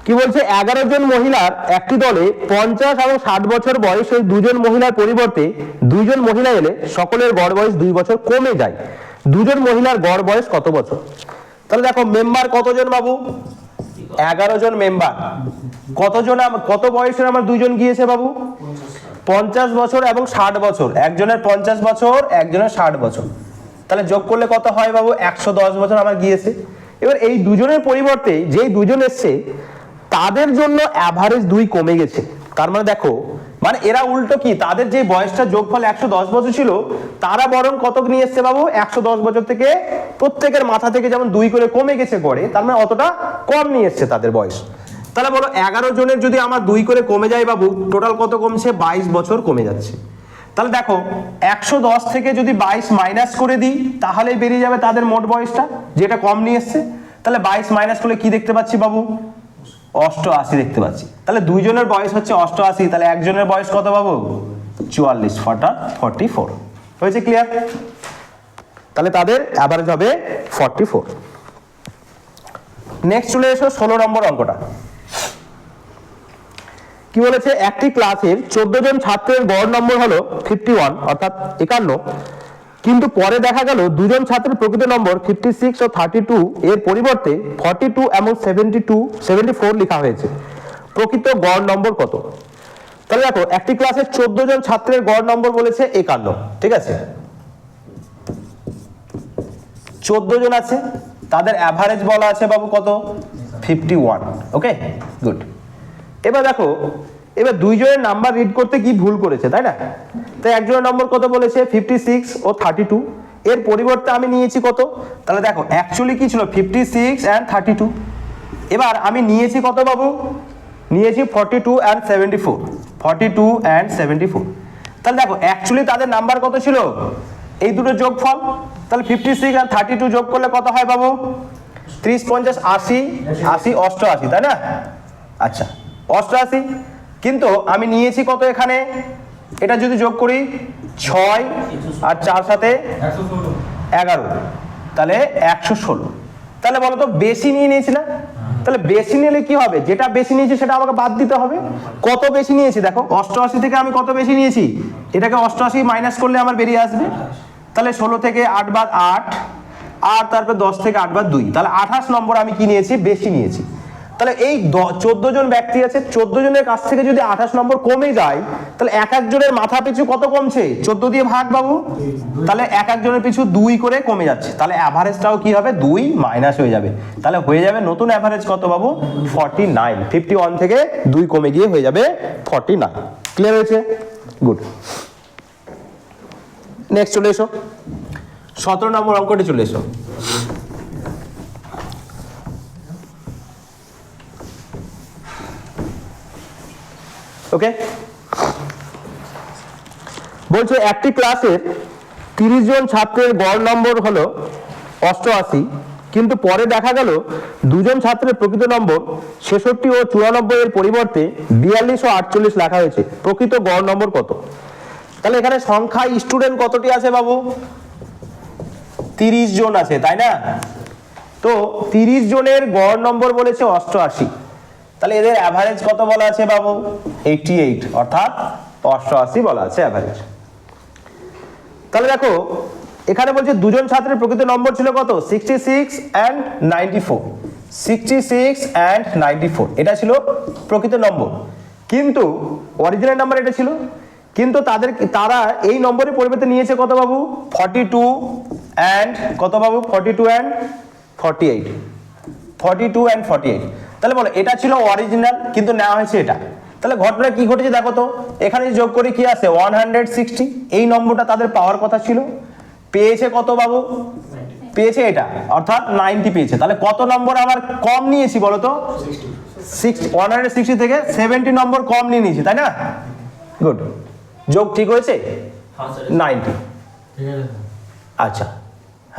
কি বলছে? 11 জন মহিলার একটি দলে 50 এবং 60 বছর বয়সে 2 জন মহিলার পরিবর্তে 2 জন মহিলা এলে সকলের গড় বয়স 2 বছর কমে যায়। 2 জন মহিলার গড় বয়স কত বছর? তাহলে দেখো মেম্বার কতজন বাবু? 11 জন মেম্বার। কতজন, কত বয়সের আমার 2 জন গিয়েছে বাবু? 50 বছর এবং 60 বছর। একজনের 50 বছর, একজনের 60 বছর। তাহলে যোগ করলে কত হয় বাবু? 110 বছর আমার গিয়েছে। এবার এই দুজনের পরিবর্তে যেই 2 জন এসছে তাদের জন্য অ্যাভারেজ 2 কমে গেছে। তার মানে দেখো, মানে এরা উল্টো কি, তাদের যে বয়সটা যোগফল 110 বছর ছিল, তারা বরং কত নিয়ে এসছে বাবু? 110 বছর থেকে প্রত্যেকের মাথা থেকে যেমন 2 করে কমে গেছে গড়ে, তার মানে অতটা কম নিয়ে এসছে তাদের বয়স। তাহলে বলো 11 জনের যদি আমার 2 করে কমে যায় বাবু, টোটাল কত কমছে? 22 বছর কমে যাচ্ছে। তাহলে দেখো 110 থেকে যদি 22 মাইনাস করে দিই, তাহলেই বেরিয়ে যাবে তাদের মোট বয়সটা, যেটা কম নিয়ে এসছে। তাহলে 22 মাইনাস করলে কি দেখতে পাচ্ছি বাবু? 88 দেখতে পাচ্ছি। তাহলে 2 জনের বয়স হচ্ছে 88, তাহলে একজনের বয়স কত বাবু? 44, 44। হয়েছে? ক্লিয়ার? তাহলে তাদের অ্যাভারেজ হবে 44। নেক্সট চলে এসো 16 নম্বর অঙ্কটা। কি বলেছে, একটি ক্লাসের 14 জন ছাত্রের গড় নম্বর হলো 51 অর্থাৎ 51, কিন্তু পরে দেখা গেল দুজন ছাত্রের প্রকৃত নম্বর 56 ও 32 এর পরিবর্তে 42 এবং 74 লেখা হয়েছে। প্রকৃত গড় নম্বর কত? তাহলে দেখো একটি ক্লাসের 14 জন ছাত্রের গড় নম্বর বলেছে 51, ঠিক আছে, 14 জন আছে, তাদের অ্যাভারেজ বলা আছে বাবু কত, 51। ওকে, গুড। এবার দেখো, এবার দুইজনের নাম্বার রিড করতে কি ভুল করেছে, তাই না? তাই একজনের নম্বর কত বলেছে 56 ও 32, এর পরিবর্তে আমি নিয়েছি কত? তাহলে দেখো অ্যাকচুয়ালি কি ছিল 56 and 32, এবার আমি নিয়েছি কত বাবু, নিয়েছি 42 and 74, 42 and 74। তাহলে দেখো অ্যাকচুয়ালি তাদের নাম্বার কত ছিল, এই দুটো যোগফল, তাহলে 56 আর 32 যোগ করলে কত হয় বাবু, 30 50 80 80 88, তাই না? আচ্ছা 88, কিন্তু আমি নিয়েছি কত এখানে, এটা যদি যোগ করি 6 আর 4 সাথে 11, তাহলে 116। তাহলে বলো তো বেশি নিয়ে নিয়েছি না? তাহলে বেশি নিলে কি হবে, যেটা বেশি নিয়েছি সেটা আমাকে বাদ দিতে হবে। কত বেশি নিয়েছি দেখো, 88 থেকে আমি কত বেশি নিয়েছি, এটাকে 88 মাইনাস করলে আমার বেরিয়ে আসবে, তাহলে 16 থেকে 8 বাদ 8, আর তারপর 10 থেকে 8 বাদ 2, তাহলে 28 নম্বর আমি কি নিয়েছি, বেশি নিয়েছি। তাহলে এই 14 জন ব্যক্তি আছে, 14 জনের কাছ থেকে যদি 28 নম্বর কমে যায়, তাহলে এক একজনের মাথা পিছু কত কমছে, 14 দিয়ে ভাগ বাবু, তাহলে এক একজনের পিছু 2 করে কমে যাচ্ছে, তাহলে অ্যাভারেজটাও কি হবে, 2 মাইনাস হয়ে যাবে, তাহলে হয়ে যাবে নতুন অ্যাভারেজ কত বাবু, 49। 51 থেকে 2 কমে গিয়ে হয়ে যাবে 49। ক্লিয়ার হয়েছে? গুড। নেক্সট চলে এসো, 17 নম্বর অঙ্কটি চলে এসো। ওকে, বলছে একটি ক্লাসের 30 জন ছাত্রের গড় নম্বর হলো 88, কিন্তু পরে দেখা গেল দুজন ছাত্রের প্রকৃত নম্বর 66 ও 94 এর পরিবর্তে 42 ও 48 লেখা হয়েছে। প্রকৃত গড় নম্বর কত? তাহলে এখানে সংখ্যা স্টুডেন্ট কতটি আছে বাবু, 30 জন আছে, তাই না? তো 30 জনের গড় নম্বর বলেছে 88, তাহলে এদের অ্যাভারেজ কত বলা আছে বাবু, 88, অর্থাৎ 88 বলা আছে অ্যাভারেজ। তাহলে দেখো এখানে বলছে দুজন ছাত্রের প্রকৃত নম্বর ছিল কত, 66 and 94, 66 and 94, এটা ছিল প্রকৃত নম্বর, কিন্তু অরিজিনাল নাম্বার এটা ছিল, কিন্তু তারা এই নম্বরের পরিবর্তে নিয়েছে কত বাবু, 42 and কত বাবু, 42 and 48, 42 and 48। তাহলে বলো এটা ছিল অরিজিনাল, কিন্তু নেওয়া হয়েছে এটা, তাহলে ঘটনা কি ঘটেছে দেখো তো, এখানে যোগ করে কি আছে 160, এই নম্বরটা তাদের পাওয়ার কথা ছিল, পেয়েছে কত বাবু, পেয়েছে এটা, অর্থাৎ 90 পেয়েছে। তাহলে কত নম্বর আমার কম নিয়েছি বলো তো, 160 থেকে 70 নম্বর কম নিয়ে নিয়েছি, তাই না? গুড, যোগ ঠিক হয়েছে 90। আচ্ছা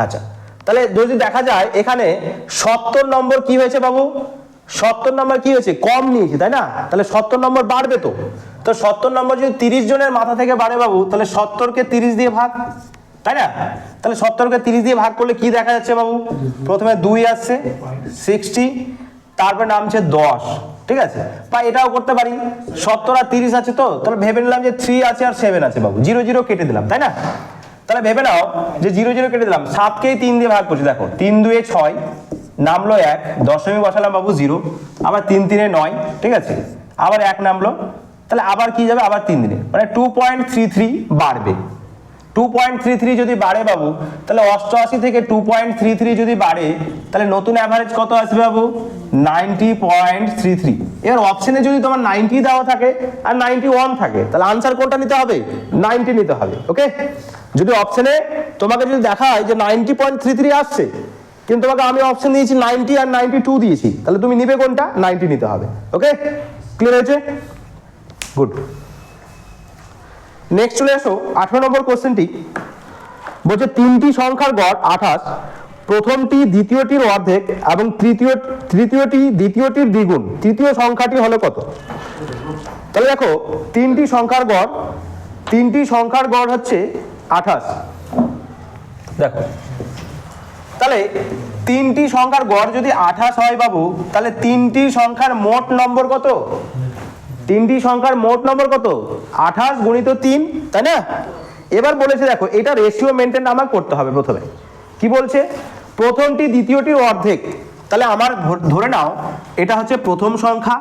আচ্ছা, তাহলে যদি দেখা যায় এখানে 70 নম্বর কি হয়েছে বাবু, 70 নম্বর কি হয়েছে, কম নিয়েছি, তাই না? তাহলে 70 নম্বর বাড়বে, তো 70 নম্বর যদি 30 জনের মাথা থেকে বাড়ে বাবু, তাহলে 70 কে 30 দিয়ে ভাগ, তাই না? তাহলে 70 কে 30 দিয়ে ভাগ করলে কি দেখা যাচ্ছে বাবু, প্রথমে 2 আসছে 60, তারপরে নামছে 10, ঠিক আছে? বা এটাও করতে পারি, 70 আর 30 আছে, তো তাহলে ভেবে নিলাম যে 3 আছে আর 7 আছে বাবু, 0 0 কেটে দিলাম, তাই না? তাহলে ভেবে নাও যে 0 0 কেটে দিলাম, 7কেই 3 দিয়ে ভাগ করছি, দেখো 3 2 6, নামলো 1, দশমিক বসালাম বাবু 0, আবার 3 3 9, ঠিক আছে, আবার 1 নামলো, তাহলে আবার কি যাবে, আবার 3 দিনে, মানে 2.33 বাড়বে। 2.33 যদি বাড়ে বাবু, তাহলে 88 থেকে 2.33 যদি বাড়ে, তাহলে নতুন অ্যাভারেজ কত আসবে বাবু, 90.33। এবার অপশনে যদি তোমার 90 দেওয়া থাকে আর 91 থাকে, তাহলে আনসার কোনটা নিতে হবে, 90 নিতে হবে। ওকে, যদি অপশনে তোমাকে যদি দেখায় যে 90.33 আসছে, কিন্তু তোমাকে আমি অপশন দিয়েছি 90 আর 92 দিয়েছি, তাহলে তুমি নিবে কোনটা, 90 নিতে হবে। ওকে, ক্লিয়ার হয়েছে? গুড। নেক্সট চলে আসো 18 নম্বর কোশ্চেনটি, বলছে তিনটি সংখ্যার গড় 28, প্রথমটি দ্বিতীয়টির অর্ধেক এবং তৃতীয়টি দ্বিতীয়টির দ্বিগুণ, তৃতীয় সংখ্যাটি হলো কত? তাহলে দেখো তিনটি সংখ্যার গড় হচ্ছে 28, দেখো তাহলে তিনটি সংখ্যার গড় যদি 28 হয় বাবু, তাহলে তিনটি সংখ্যার মোট নম্বর কত, তিনটি সংখ্যার মোট নম্বর কত 28 গুণিত 3, তাই না? এবার বলেছে দেখো এটা রেশিও মেনটেন আমার করতে হবে। প্রথমে কি বলছে, প্রথমটি দ্বিতীয়টির অর্ধেক। তাহলে আমার ধরে নাও এটা হচ্ছে প্রথম সংখ্যা,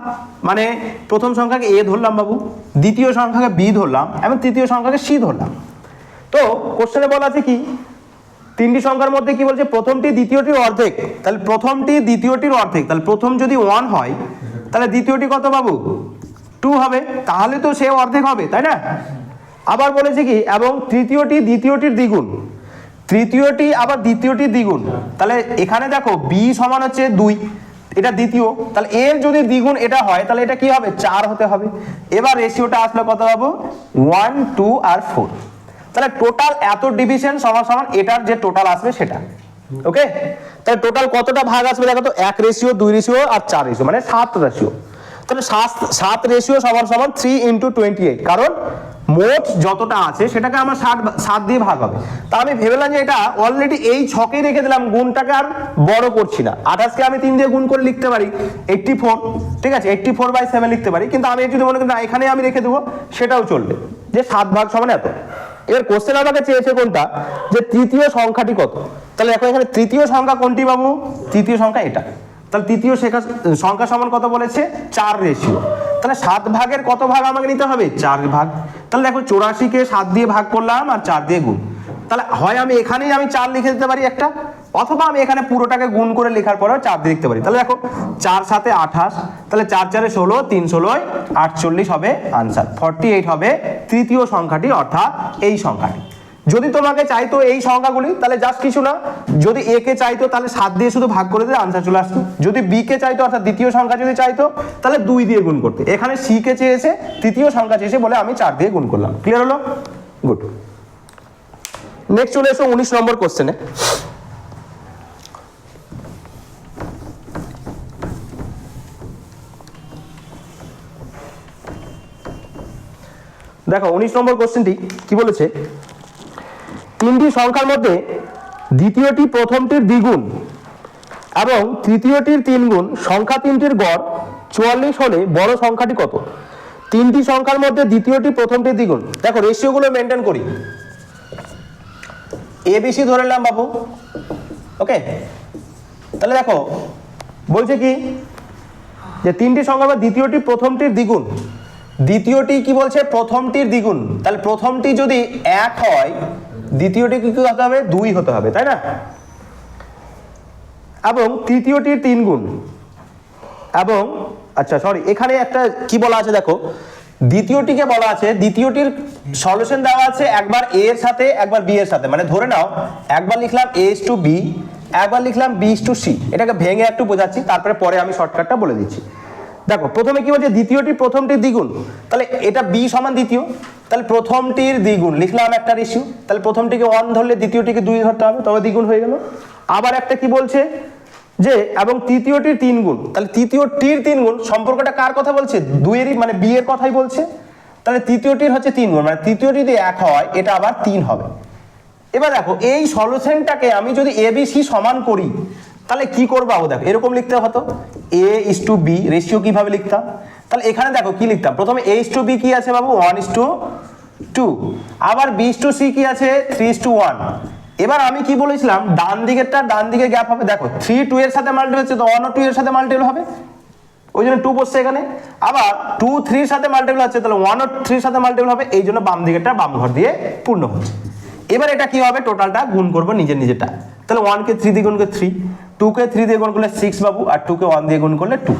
মানে প্রথম সংখ্যাকে এ ধরলাম বাবু, দ্বিতীয় সংখ্যাকে বি ধরলাম এবং তৃতীয় সংখ্যাকে সি ধরলাম। তো কোশ্চেনে বলা আছে কি তিনটি সংখ্যার মধ্যে কি বলছে প্রথমটি দ্বিতীয়টির অর্ধেক। তাহলে প্রথমটি দ্বিতীয়টির অর্ধেক, তাহলে প্রথম যদি 1 হয় তাহলে দ্বিতীয়টি কত বাবু 2 হবে, তাহলে তো সে অর্ধেক হবে, তাই না? আবার বলেছে কি এবং তৃতীয়টি দ্বিতীয়টির দ্বিগুণ, তৃতীয়টি আবার দ্বিতীয়টির দ্বিগুণ। তাহলে এখানে দেখো বি সমান হচ্ছে 2, এটা দ্বিতীয়, তাহলে এর যদি দ্বিগুণ এটা হয় তাহলে এটা কি হবে 4 হতে হবে। এবার রেশিওটা আসলে কত পাবো 1, 2 আর 4। তাহলে টোটাল এত ডিভিশন সমান সমান এটার যে টোটাল আসবে সেটা। ওকে, তাহলে টোটাল কতটা ভাগ আসবে দেখো তো, 1 রেশিও, 2 রেশিও আর 4 রেশিও, মানে 7 রেশিও। তাহলে 7 রেশিও সমান সমান 3 × 28, কারণ মোট যতটা আছে সেটাকে আমার 7 দিয়ে ভাগ হবে। তা আমি ভেবেলাম যে এটা অলরেডি এই ছকেই রেখে দিলাম, গুণটাকে আর বড় করছি না। 28কে আমি 3 দিয়ে গুণ করে লিখতে পারি 84, ঠিক আছে, 84/7 লিখতে পারি, কিন্তু আমি যদি মনে করি না এখানে আমি রেখে দেবো সেটাও চলবে, যে 7 ভাগ সমান এত। এবার কোশ্চেন আমাকে চেয়েছে কোনটা, যে তৃতীয় সংখ্যাটি কত। তাহলে দেখো এখানে তৃতীয় সংখ্যা কোনটি বাবু, তৃতীয় সংখ্যা এটা। তাহলে তৃতীয় সংখ্যা সমান কত বলেছে 4 রেশিও। তাহলে 7 ভাগের কত ভাগ আমাকে নিতে হবে 4 ভাগ। তাহলে দেখো 84কে 7 দিয়ে ভাগ করলাম আর 4 দিয়ে গুণ। তাহলে হয় আমি এখানেই 4 লিখে দিতে পারি একটা, অথবা আমি এখানে পুরোটাকে গুণ করে লেখার পরেও 4 দিয়ে লিখতে পারি। তাহলে দেখো 4 7 28, তাহলে 4 4 16, 3 16 48 হবে আনসার। 48 হবে তৃতীয় সংখ্যাটি, অর্থাৎ এই সংখ্যাটি। যদি তোমাকে চাইতো এই সংখ্যাগুলি তাহলে জাস্ট কিছু না, যদি এ কে চাইতো তাহলে 7 দিয়ে শুধু ভাগ করে দিলে আনসার চলে আসতো। যদি বি কে চাইতো অর্থাৎ দ্বিতীয় সংখ্যা যদি চাইতো তাহলে 2 দিয়ে গুণ করতে। এখানে সি কে চেয়েছে, তৃতীয় সংখ্যা চেয়েছে বলে আমি 4 দিয়ে গুণ করলাম। ক্লিয়ার হলো? গুড। নেক্সট চলে এসো 19 নম্বর কোশ্চেনে। দেখো 19 নম্বর কোশ্চেনটি কি বলেছে, তিনটি সংখ্যার মধ্যে দ্বিতীয়টি প্রথমটির দ্বিগুণ এবং তৃতীয়টির 3 গুণ, সংখ্যা তিনটির গড় 44 হলে বড় সংখ্যাটি কত। তিনটি সংখ্যার মধ্যে দ্বিতীয়টি প্রথমটির দ্বিগুণ। দেখো রেশিওগুলো মেনটেন করি, এবিসি ধরে নিলাম বাবু। ওকে, তাহলে দেখো বলছে কি যে তিনটি সংখ্যার মধ্যে দ্বিতীয়টি প্রথমটির দ্বিগুণ, দ্বিতীয়টি কি বলছে প্রথমটির দ্বিগুণ। তাহলে প্রথমটি যদি 1 হয় দ্বিতীয়টি কি হতে হবে 2 হতে হবে, তাই না? এবং তৃতীয়টির 3 গুণ, এবং আচ্ছা সরি এখানে একটা কি বলা আছে দেখো, দ্বিতীয়টিকে বলা আছে, দ্বিতীয়টির সলিউশন দেওয়া আছে একবার এ এর সাথে একবার বি এর সাথে। মানে ধরে নাও একবার লিখলাম a/b, একবার লিখলাম b/c। এটাকে ভেঙে একটু বোঝাচ্ছি, তারপরে পরে আমি শর্টকাটটা বলে দিচ্ছি। দেখো প্রথমে কি বলছে দ্বিতীয়টি প্রথমটির দ্বিগুণ, তাহলে এটা বি সমান দ্বিতীয়, তাহলে প্রথমটির দ্বিগুণ লিখলাম একটা রেশিও। তাহলে প্রথমটিকে 1 ধরলে দ্বিতীয়টিকে 2 ধরতে হবে, তবে দ্বিগুণ হয়ে গেল। আবার একটা কি বলছে যে এবং তৃতীয়টির 3 গুণ, তাহলে তৃতীয়টির 3 গুণ সম্পর্কটা কার কথা বলছে 2 এরই, মানে বি এর কথাই বলছে। তাহলে তৃতীয়টির হচ্ছে 3 গুণ, মানে তৃতীয়টি যদি 1 হয় এটা আবার 3 হবে। এবার দেখো এই সলিউশনটাকে আমি যদি এবিসি সমান করি তাহলে কি করবো দেখো, এরকম লিখতে হতো a/b, রেশিও কিভাবে লিখতাম, তাহলে এখানে দেখো কি লিখতাম, প্রথমে a/b কি আছে বাবু 1:2, আবার b/c কি আছে 3:1। এবার আমি কি বলেছিলাম ডান দিকেরটা ডান দিকে গ্যাপ হবে, দেখো 3 2 এর সাথে মাল্টিপল হচ্ছে তো 1 ও 2 এর সাথে মাল্টিপল হবে, ওই জন্য 2 বসছে এখানে। আবার 2 3 এর সাথে মাল্টিপল হচ্ছে তাহলে 1 ও 3 এর সাথে মাল্টিপল হবে, এই জন্য বাম দিকেরটা বাম ঘর দিয়ে পূর্ণ হচ্ছে। এবার এটা কি হবে টোটালটা গুণ করব নিজেরটা, তাহলে 1 কে 3 দিয়ে গুণ করলে 3, 2 কে 3 দিয়ে গুণ করলে 6 বাবু, আর 2 কে 1 দিয়ে গুণ করলে 2।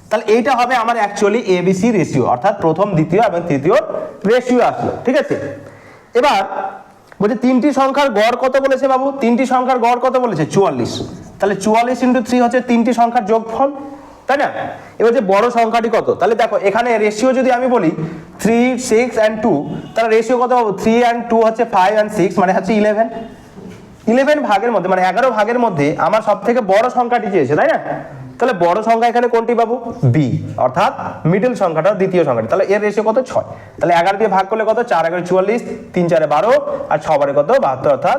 তাহলে এইটা হবে আমার অ্যাকচুয়ালি এবিসি রেশিও, অর্থাৎ প্রথম দ্বিতীয় এবং তৃতীয় রেশিও আসলো। ঠিক আছে, এবার বলছে তিনটি সংখ্যার গড় কত বলেছে বাবু, তিনটি সংখ্যার গড় কত বলেছে 44। তাহলে 44 × 3 হচ্ছে তিনটি সংখ্যার যোগফল, তাই না? এবার যে বড় সংখ্যাটি কত, তাহলে দেখো এখানে রেশিও যদি আমি বলি 3 6 and 2, তাহলে রেশিও কত পাবো 3 and 2 হচ্ছে 5 and 6, মানে হচ্ছে 11 ভাগের মধ্যে, মানে 11 ভাগের মধ্যে আমার সব থেকে বড় সংখ্যাটি চেয়েছে, তাই না? তাহলে বড় সংখ্যা এখানে কোনটি পাবো বি, অর্থাৎ মিডল সংখ্যাটা দ্বিতীয় সংখ্যাটি। তাহলে এর রেশিও কত 6, তাহলে 11 দিয়ে ভাগ করলে কত 4 11 44, 3 4 12 আর 6 বারে কত 72, অর্থাৎ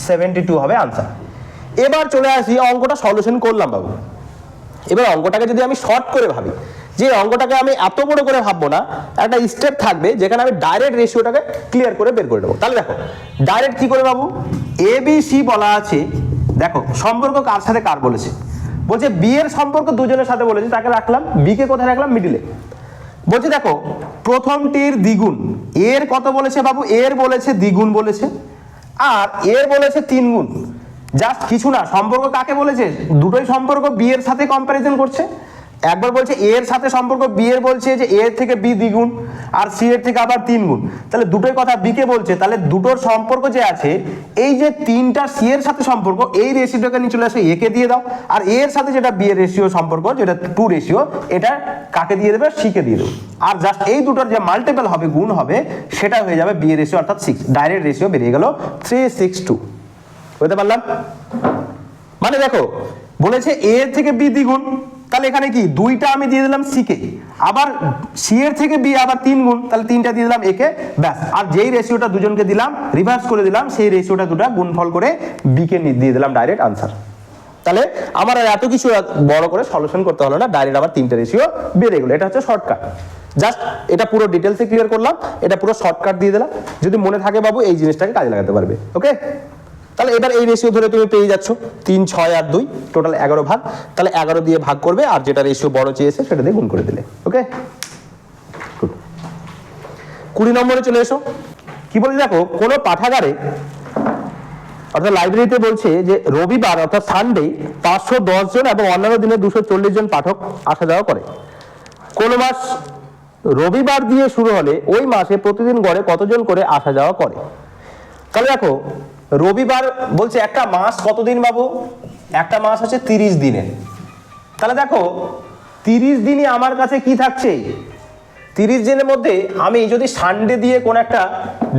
72 হবে আনসার। এবার চলে আসি অঙ্কটা সলিউশন করলাম বাবু। এবার অঙ্কটাকে যদি আমি শর্ট করে ভাবি যে অঙ্কটাকে আমি এত বড় করে ভাববো না, একটা স্টেপ থাকবে যেখানে আমি ডাইরেক্ট রেশিওটাকে ক্লিয়ার করে বের করে দেবো। তাহলে দেখো ডাইরেক্ট কি করে বাবু, এ বি সি বলা আছে, দেখো সম্পর্ক কার সাথে কার বলেছে, বলছে বি এর সম্পর্ক দুজনের সাথে বলেছে, তাকে রাখলাম, বি কে কোথায় রাখলাম, মিডিলে। বলছে দেখো প্রথমটির দ্বিগুণ, এর কত বলেছে বাবু, এর বলেছে দ্বিগুণ বলেছে, আর এর বলেছে 3 গুণ। জাস্ট কিছু না, সম্পর্ক কাকে বলেছে, দুটোই সম্পর্ক বি এর সাথে কম্প্যারিজন করছে। একবার বলছে এর সাথে সম্পর্ক বি এর বলছে যে এর থেকে বি দ্বিগুণ, আর সি এর থেকে আবার 3 গুণ, তাহলে দুটোই কথা বি কে বলছে, তাহলে দুটোর সম্পর্ক যে আছে, এই যে 3টা সি এর সাথে সম্পর্ক, এই রেশিওটাকে নিয়ে চলে আসে এ কে দিয়ে দাও, আর এর সাথে যেটা বি এর রেশিও সম্পর্ক, যেটা 2 রেশিও, এটা কাকে দিয়ে দেবে, সি কে দিয়ে দেবে। আর জাস্ট এই দুটোর যে মাল্টিপল হবে, গুণ হবে, সেটা হয়ে যাবে বি এর রেশিও অর্থাৎ 6। ডাইরেক্ট রেশিও বেরিয়ে গেল 3:6:2। বুঝতে পারলাম? মানে দেখো বলেছে এ এর থেকে বি দ্বিগুণ, তাহলে এখানে কি দুইটা আমি দিয়ে দিলাম সি কে, আবার সি এর থেকে বি আবার 3 গুণ, তাহলে 3টা দিয়ে দিলাম এ কে, ব্যাস। আর যেই রেশিওটা দুজনকে দিলাম, রিভার্স করে দিলাম, সেই রেশিওটা দুটো গুণফল করে বি কে দিয়ে দিলাম ডাইরেক্ট আনসার। তাহলে আমার আর এত কিছু বড় করে সলিউশন করতে হলো না, ডাইরেক্ট আবার 3টে রেশিও বেরিয়ে গেলো। এটা হচ্ছে শর্টকাট। জাস্ট এটা পুরো ডিটেলসে ক্লিয়ার করলাম, এটা পুরো শর্টকাট দিয়ে দিলাম। যদি মনে থাকে বাবু এই জিনিসটাকে কাজে লাগাতে পারবে। ওকে, তাহলে এবার এই রেশিও ধরে তুমি পেয়ে যাচ্ছ 3, 6 আর 2 টোটাল 11 ভাগ। তাহলে 11 দিয়ে ভাগ করবে, আর যেটা রেশিও বড় চেয়েছে সেটা দিয়ে গুণ করে দিলে। ওকে, 20 নম্বরে চলে এসো। কি বলছে দেখো, কোন পাঠাগারে অর্থাৎ লাইব্রেরিতে বলছে যে রবিবার অর্থাৎ সানডে 510 জন এবং অন্যান্য দিনে 240 জন পাঠক আসা যাওয়া করে। কোন মাস রবিবার দিয়ে শুরু হলে ওই মাসে প্রতিদিন গড়ে কতজন করে আসা যাওয়া করে। তাহলে দেখো রবিবার বলছে একটা মাস কতদিন বাবু, একটা মাস হচ্ছে 30 দিনের। তাহলে দেখো 30 দিনই আমার কাছে কি থাকছে, 30 দিনের মধ্যে আমি যদি সানডে দিয়ে কোন একটা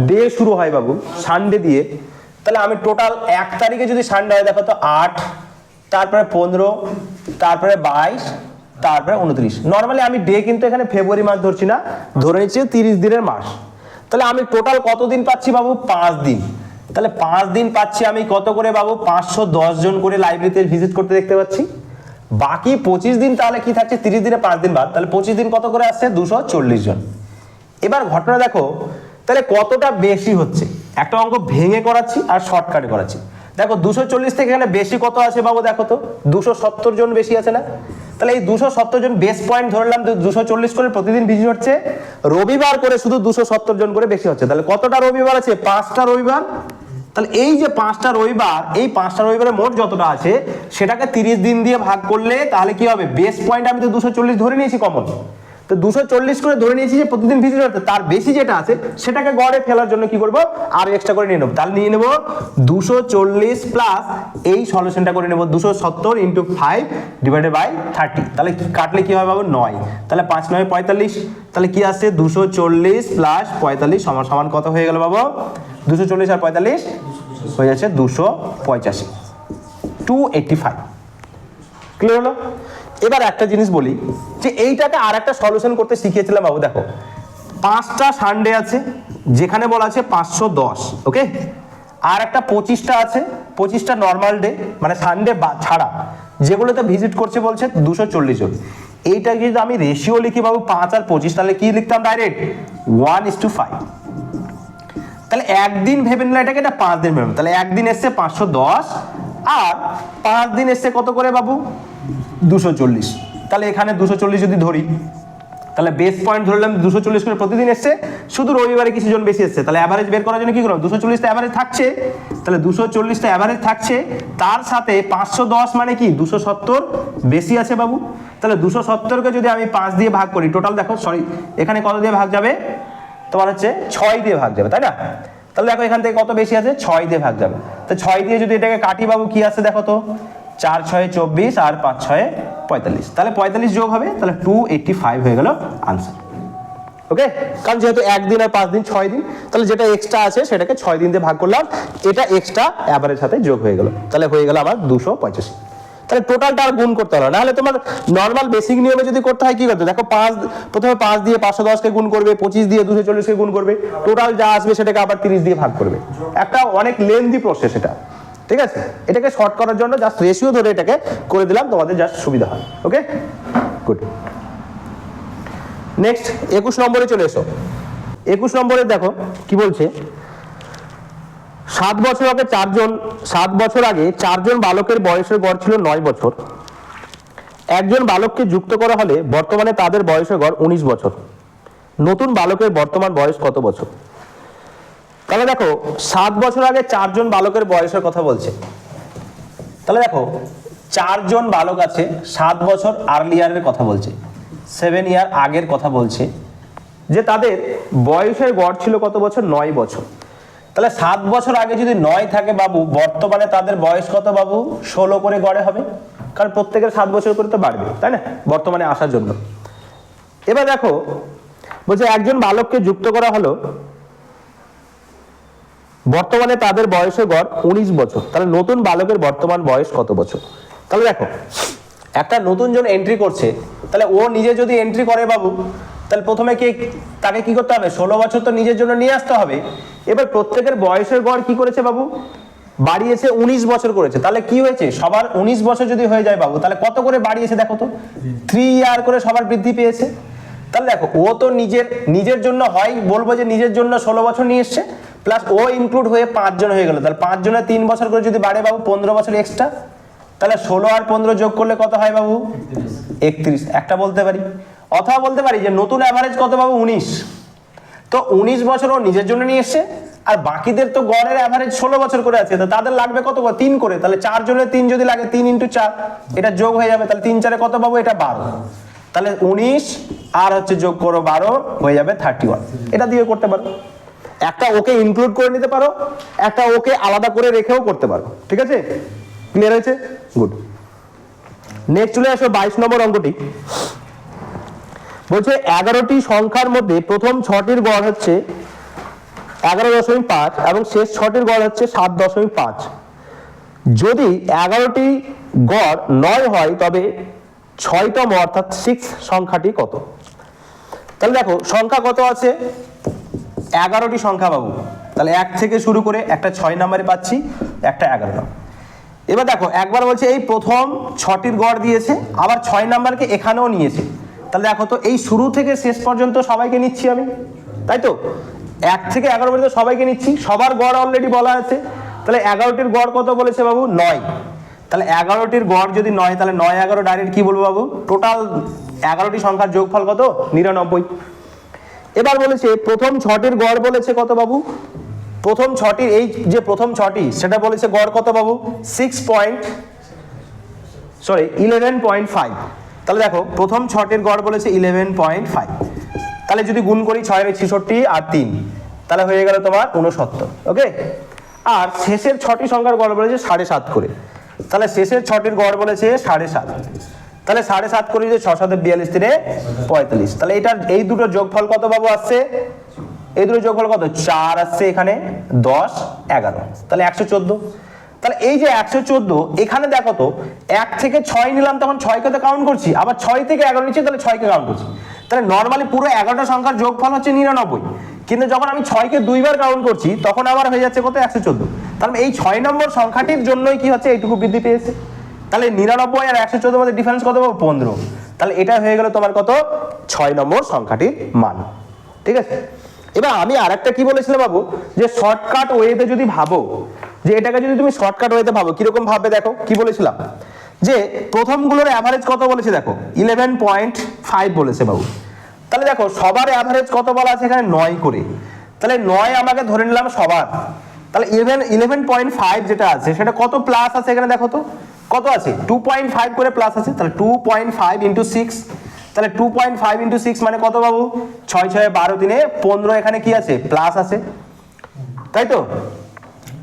ডে শুরু হয় বাবু, সানডে দিয়ে, তাহলে আমি টোটাল 1 তারিখে যদি সানডে হয় দেখো তো 8, তারপরে 15, তারপরে 22, তারপরে 29। নর্মালি আমি ডে কিন্তু এখানে ফেব্রুয়ারি মাস ধরছি না, ধরে নিচ্ছি 30 দিনের মাস। তাহলে আমি টোটাল কত দিন পাচ্ছি বাবু, 5 দিন। তাহলে 5 দিন পাচ্ছি আমি কত করে বাবু, 510 জন করে লাইব্রেরিতে ভিজিট করতে দেখতে পাচ্ছি। বাকি 25 দিন তাহলে কি থাকছে, 30 দিনে 5 দিন বাদ, তাহলে 25 দিন কত করে আসছে, 240 জন। এবার ঘটনা দেখো তাহলে কতটা বেশি হচ্ছে, একটা অঙ্ক ভেঙে করাচ্ছি আর শর্টকাটে করাচ্ছি। দেখো 240 থেকে এখানে বেশি কত আছে বাবু, দেখো তো 270 জন বেশি আছে না। তাহলে এই 270 জন বেস পয়েন্ট ধরলাম, 240 করে প্রতিদিন ভিজিট হচ্ছে, রবিবার করে শুধু 270 জন করে বেশি হচ্ছে। তাহলে কতটা রবিবার আছে, 5টা রবিবার। তাহলে এই যে 5টা রবিবার, এই 5টা রবিবারের মোট যতটা আছে সেটাকে 30 দিন দিয়ে ভাগ করলে তাহলে কি হবে, বেস পয়েন্ট আমি তো 240 ধরে নিয়েছি কমন, তো 240 করে ধরে নিয়েছি যে প্রতিদিন ভিজিট হচ্ছে, তার বেশি যেটা আছে সেটাকে গড়ে ফেলার জন্য কি করব, আর এক্সট্রা করে নিয়ে নেব। তাহলে নিয়ে নেব 240 প্লাস এই সলিউশনটা করে নেব 270 × 5 / 30। তাহলে কাটলে কি হবে বাবু, 9। তাহলে 5 9 45। তাহলে কি আসছে, 240 প্লাস 45 সমান সমান কত হয়ে গেল বাবু, 240 আর 45 হয়ে যাচ্ছে 285, 285। ক্লিয়ার হলো? এবার একটা জিনিস বলি যে এইটাকে আর একটা সলিউশন করতে শিখিয়েছিলাম বাবু। দেখো 5টা সানডে আছে যেখানে বলা আছে 510, ওকে, আর একটা 25টা আছে, 25টা নর্মাল ডে মানে সানডে ছাড়া, যেগুলোতে ভিজিট করছে বলছে 240 জন। এইটা যদি আমি রেশিও লিখি বাবু 5 আর 25, তাহলে কি লিখতাম, ডাইরেক্ট 1:5। তাহলে একদিন ভেবে নিলে এটাকে, এটা 5 দিন ভেবে, তাহলে একদিন এসছে 510 আর 5 দিন এসছে কত করে বাবু, 240। তাহলে এখানে 240 যদি ধরি, তাহলে বেস পয়েন্ট ধরলাম 240 করে প্রতিদিন এসছে, শুধু রবিবারে কিছু জন বেশি এসছে। তাহলে অ্যাভারেজ বের করার জন্য কি করলাম, 240টা অ্যাভারেজ থাকছে, তাহলে 240টা অ্যাভারেজ থাকছে, তার সাথে 510 মানে কি 270 বেশি আছে বাবু। তাহলে 270কে যদি আমি 5 দিয়ে ভাগ করি, টোটাল দেখো সরি এখানে কত দিয়ে ভাগ যাবে, তোমার হচ্ছে 6 দিয়ে ভাগ যাবে, তাই না। তাহলে দেখো এখান থেকে কত বেশি আছে, 6 দিয়ে ভাগ যাবে। তো 6 দিয়ে যদি এটাকে কাটি বাবু, কি আছে দেখো তো, 4 6 24 আর 5 6 45। তাহলে 45 যোগ হবে, তাহলে 285 হয়ে গেল আনসার। ওকে, কারণ যেহেতু একদিন আর 5 দিন 6 দিন, তাহলে যেটা এক্সট্রা আছে সেটাকে 6 দিন দিয়ে ভাগ করলাম, এটা এক্সট্রা অ্যাভারেজ সাথে যোগ হয়ে গেল, তাহলে হয়ে গেল আমার 285। তাহলে টোটালটা আর গুণ করতে হলো না, হলে তোমার নর্মাল বেসিক নিয়মে যদি করতে হয় কি করতে, দেখো 5 প্রথমে 5 দিয়ে 510 কে গুণ করবে, 25 দিয়ে 240 কে গুণ করবে, টোটাল যা আসবে সেটাকে আবার 30 দিয়ে ভাগ করবে। একটা অনেক লেন্দি প্রসেস এটা, ঠিক আছে। এটাকে শর্ট করার জন্য জাস্ট রেশিও ধরে এটাকে করে দিলাম, তোমাদের জাস্ট সুবিধা হয়। ওকে, গুড। নেক্সট 21 নম্বরে চলে এসো। 21 নম্বরে দেখো কি বলছে, 7 বছর আগে চারজন বালকের বয়সের গড় ছিল 9 বছর। একজন বালককে যুক্ত করা হলে বর্তমানে তাদের বয়সের গড় 19 বছর। নতুন বালকের বর্তমান বয়স কত বছর? তাহলে দেখো 7 বছর আগে চারজন বালকের বয়সের কথা বলছে। তাহলে দেখো চারজন বালক আছে, 7 বছর আর্লিয়ারের কথা বলছে, 7 ইয়ার আগের কথা বলছে, যে তাদের বয়সের গড় ছিল কত বছর? 9 বছর। তাহলে 7 বছর আগে যদি 9 থাকে বাবু, বর্তমানে তাদের বয়স কত বাবু? 16 করে গড়ে হবে, কারণ প্রত্যেকের 7 বছর করে তো বাড়বে, তাই না, বর্তমানে আসার জন্য। এবার দেখো বলছে একজন বালককে যুক্ত করা হলো, বর্তমানে তাদের বয়সের গড় 19 বছর। তাহলে নতুন বালকের বর্তমান বয়স কত বছর? তাহলে দেখো একটা নতুন জন এন্ট্রি করছে, তাহলে ও নিজে যদি এন্ট্রি করে বাবু, তাহলে প্রথমে তাকে কি করতে হবে? 16 বছর তো নিজের জন্য নিয়ে আসতে হবে। এবার প্রত্যেকের বয়সের গড় কি করেছে বাবু? বাড়িয়েছে, 19 বছর করেছে। তাহলে কি হয়েছে? সবার 19 বছর যদি হয়ে যায় বাবু, তাহলে কত করে বাড়িয়েছে দেখো তো? 3 ইয়ার করে সবার বৃদ্ধি পেয়েছে। তাহলে দেখো ও তো নিজের জন্য হয় বলবো যে নিজের জন্য 16 বছর নিয়ে এসছে, প্লাস ও ইনক্লুড হয়ে 5 জন হয়ে গেল। তাহলে 5 জনের 3 বছর করে যদি বাড়ে বাবু, 15 বছর এক্সট্রা। তাহলে 16 আর 15 যোগ করলে কত হয় বাবু? 31। একটা বলতে পারি, অথবা বলতে পারি যে নতুন অ্যাভারেজ কত বাবু? 19। তো 19 বছর ও নিজের জন্য নিয়ে এসছে, আর বাকিদের তো গড়ের অ্যাভারেজ 16 বছর করে আছে, তো তাদের লাগবে কত? 3 করে। তাহলে 4 জনের 3 যদি লাগে, 3 × 4, এটা যোগ হয়ে যাবে। তাহলে 3 4 কত পাবো? এটা 12। তাহলে 19 আর হচ্ছে যোগ করো 12, হয়ে যাবে 31। এটা দিয়ে করতে পারো, একটা ওকে ইনক্লুড করে নিতে পারো, একটা ওকে আলাদা করে রেখেও করতে পারো। ঠিক আছে, ক্লিয়ার হয়েছে? গুড। নেক্সট চলে আসো 22 নম্বর অঙ্কটি। বলছে 11টি সংখ্যার মধ্যে প্রথম 6টির গড় হচ্ছে 11.5 এবং শেষ 6টির গড় হচ্ছে 7.5। যদি 11টি গড় 9 হয় তবে 6তম অর্থাৎ 6 সংখ্যাটি কত? তাহলে দেখো সংখ্যা কত আছে? 11টি সংখ্যা বাবু। তাহলে 1 থেকে শুরু করে একটা 6 নম্বরে পাচ্ছি, একটা 11 নম্বর। এবার দেখো একবার বলছে এই প্রথম 6টির গড় দিয়েছে, আবার 6 নাম্বারকে এখানেও নিয়েছে। তাহলে দেখো তো এই শুরু থেকে শেষ পর্যন্ত সবাইকে নিচ্ছি আমি, তাই তো? 1 থেকে 11 পর্যন্ত সবাইকে নিচ্ছি, সবার গড় অলরেডি বলা আছে। তাহলে 11টির গড় কত বলেছে বাবু? 9। তাহলে 11টির গড় যদি 9, তাহলে 9 11 ডাইরেক্ট কি বলবো বাবু? টোটাল 11টি সংখ্যার যোগফল কত? 99। এবার বলেছে প্রথম 6টির গড় বলেছে কত বাবু? প্রথম 6টির, এই যে প্রথম 6টি সেটা বলেছে গড় কত বাবু? 11.5। তাহলে দেখো প্রথম 6টির গড় বলেছে 11.5। তাহলে যদি গুণ করি 6 এর 66 আর 3, তাহলে হয়ে গেল তোমার 69। ওকে, আর শেষের 6টি সংখ্যার গড় বলেছে 7.5 করে। তাহলে শেষের 6টির গড় বলেছে 7.5। তাহলে 7.5 করে যদি 6 7 42 3 45, তাহলে এই দুটো যোগফল কত বাবু আসছে? এই দুটো যোগফল কত? 4 আসছে এখানে, 10 11, তাহলে 114। তাহলে এই যে 114, এখানে দেখো তো 1 থেকে 6 নিলাম, তখন 6কে তো কাউন্ট করছি, আবার 6 থেকে 11 নিচ্ছি, তাহলে 6কে কাউন্ট করছি। তাহলে নর্মালি পুরো 11টা সংখ্যার যোগফল হচ্ছে 99, কিন্তু যখন আমি 6কে 2বার কাউন্ট করছি তখন আবার হয়ে যাচ্ছে কত? 114। তাহলে এই 6 নম্বর সংখ্যাটির জন্যই কি হচ্ছে? এইটুকু বৃদ্ধি পেয়েছে। তাহলে 99 আর 114 মধ্যে ডিফারেন্স কত পাবো? 15। তাহলে এটা হয়ে গেল তোমার কত? 6 নম্বর সংখ্যাটির মান। ঠিক আছে, এবার আমি আরেকটা কি বলেছিলাম বাবু, যে শর্টকাট ওয়েতে যদি ভাবো, যে এটাকে যদি তুমি শর্টকাট ওয়েতে ভাবো, কিরকম ভাববে দেখো কি বলেছিলাম, যে প্রথমগুলোর অ্যাভারেজ কত বলেছে দেখো? 11.5 বলেছে বাবু। তাহলে দেখো সবার অ্যাভারেজ কত বলা আছে এখানে? 9 করে। তাহলে 9 আমাকে ধরে নিলাম সবার। তাহলে 11.5 যেটা আছে সেটা কত প্লাস আছে এখানে দেখো তো? কত আছে? 2.5 করে প্লাস আছে। তাহলে 2.5 × 6, তাহলে 2.5 × 6 মানে কত বাবু? 6 6 12 3 15, এখানে কি আছে? প্লাস আছে, তাই তো?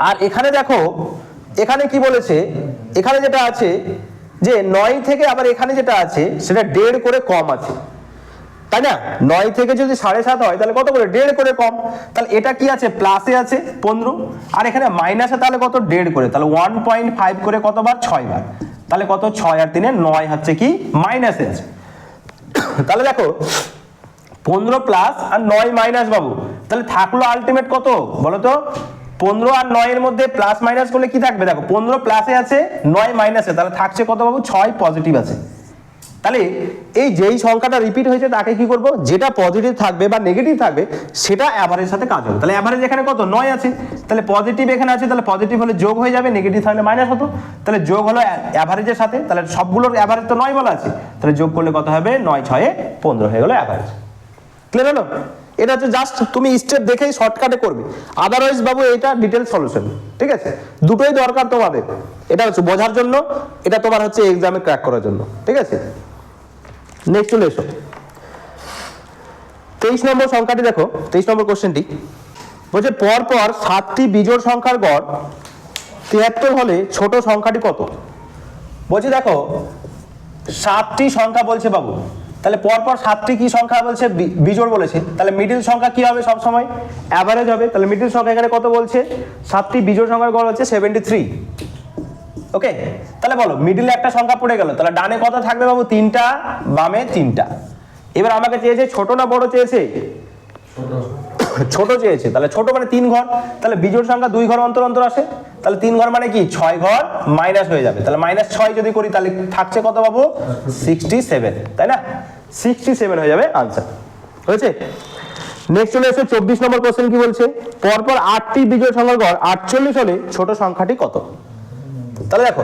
আর এখানে দেখো এখানে কি বলেছে? এখানে যেটা আছে যে 9 থেকে আবার এখানে যেটা আছে সেটা 1.5 করে কম আছে, তাই না? 9 থেকে যদি 7.5 হয় তাহলে কত করে? 1.5 করে কম। তাহলে এটা কি আছে? প্লাসে আছে 15, আর এখানে মাইনাসে, তাহলে কত? 1.5 করে। তাহলে 1.5 করে কতবার? 6 বার। তাহলে কত? 6 আর 3 9 হচ্ছে কি মাইনাসে আছে। তাহলে দেখো 15 প্লাস আর 9 মাইনাস বাবু, তাহলে থাকলো আলটিমেট কত বলো তো? 15 আর 9 এর মধ্যে প্লাস মাইনাস করলে কি থাকবে? দেখো 15 প্লাসে আছে, 9 মাইনাসে, তাহলে থাকছে কত বাবু? 6 পজিটিভ আছে। তাহলে এই যেই সংখ্যাটা রিপিট হয়েছে তাকে কি করব, যেটা পজিটিভ থাকবে বা নেগেটিভ থাকবে সেটা অ্যাভারেজের সাথে কাজ হবে। তাহলে অ্যাভারেজ এখানে কত 9 আছে, তাহলে পজিটিভ এখানে আছে, তাহলে পজিটিভ হলে যোগ হয়ে যাবে, নেগেটিভ থাকলে মাইনাস হতো, তাহলে যোগ হলো অ্যাভারেজের সাথে, তাহলে সবগুলোর অ্যাভারেজ তো 9 বলা আছে, তাহলে যোগ করলে কত হবে 9 6 15 হয়ে গেল অ্যাভারেজ। ক্লিয়ার হলো? এটা হচ্ছে জাস্ট তুমি স্টেপ দেখেই শর্টকাটে করবে, আদারওয়াইজ বাবু এটা ডিটেল সলিউশন। ঠিক আছে, দুটোই দরকার তোমাদের, এটা হচ্ছে বোঝার জন্য, এটা তোমার হচ্ছে এক্সামে ক্র্যাক করার জন্য। ঠিক আছে, নেক্সট চলে এসো 23 নম্বর সংখ্যাটি দেখো, 23 নম্বর কোশ্চেনটি বলছে পরপর 7টি বিজোড় সংখ্যার গড় 73 হলে ছোট সংখ্যাটি কত। বলছে দেখো 7টি সংখ্যা বলছে বাবু, তাহলে পরপর 7টি কি সংখ্যা বলছে, বিজোড় বলেছে, তাহলে মিডিল সংখ্যা কি হবে সব সময় অ্যাভারেজ হবে, তাহলে মিডিল সংখ্যা এখানে কত বলছে, 7টি বিজোড় সংখ্যার গড় হচ্ছে 73। ওকে, তাহলে বলো মিডিলে একটা সংখ্যা পড়ে গেল, তাহলে ডানে কত থাকবে বাবু, 3টা, বামে 3টা। এবার আমাকে চেয়েছে ছোট না বড় চেয়েছে, ছোট চেয়েছে, তাহলে ছোট মানে 3 ঘর, তাহলে বিজোড় সংখ্যা 2 ঘর অন্তর অন্তর আসে, তাহলে 3 ঘর মানে কি 6 ঘর মাইনাস হয়ে যাবে, তাহলে -6 যদি করি তাহলে থাকছে কত বাবু 67, তাই না, 67 হয়ে যাবে আনসার। হয়েছে? নেক্সট চলে এসে 24 নম্বর কোশ্চেন কি বলছে, পরপর 8টি বিজোড় সংখ্যার গড় 48 হলে ছোট সংখ্যাটি কত। তাহলে দেখো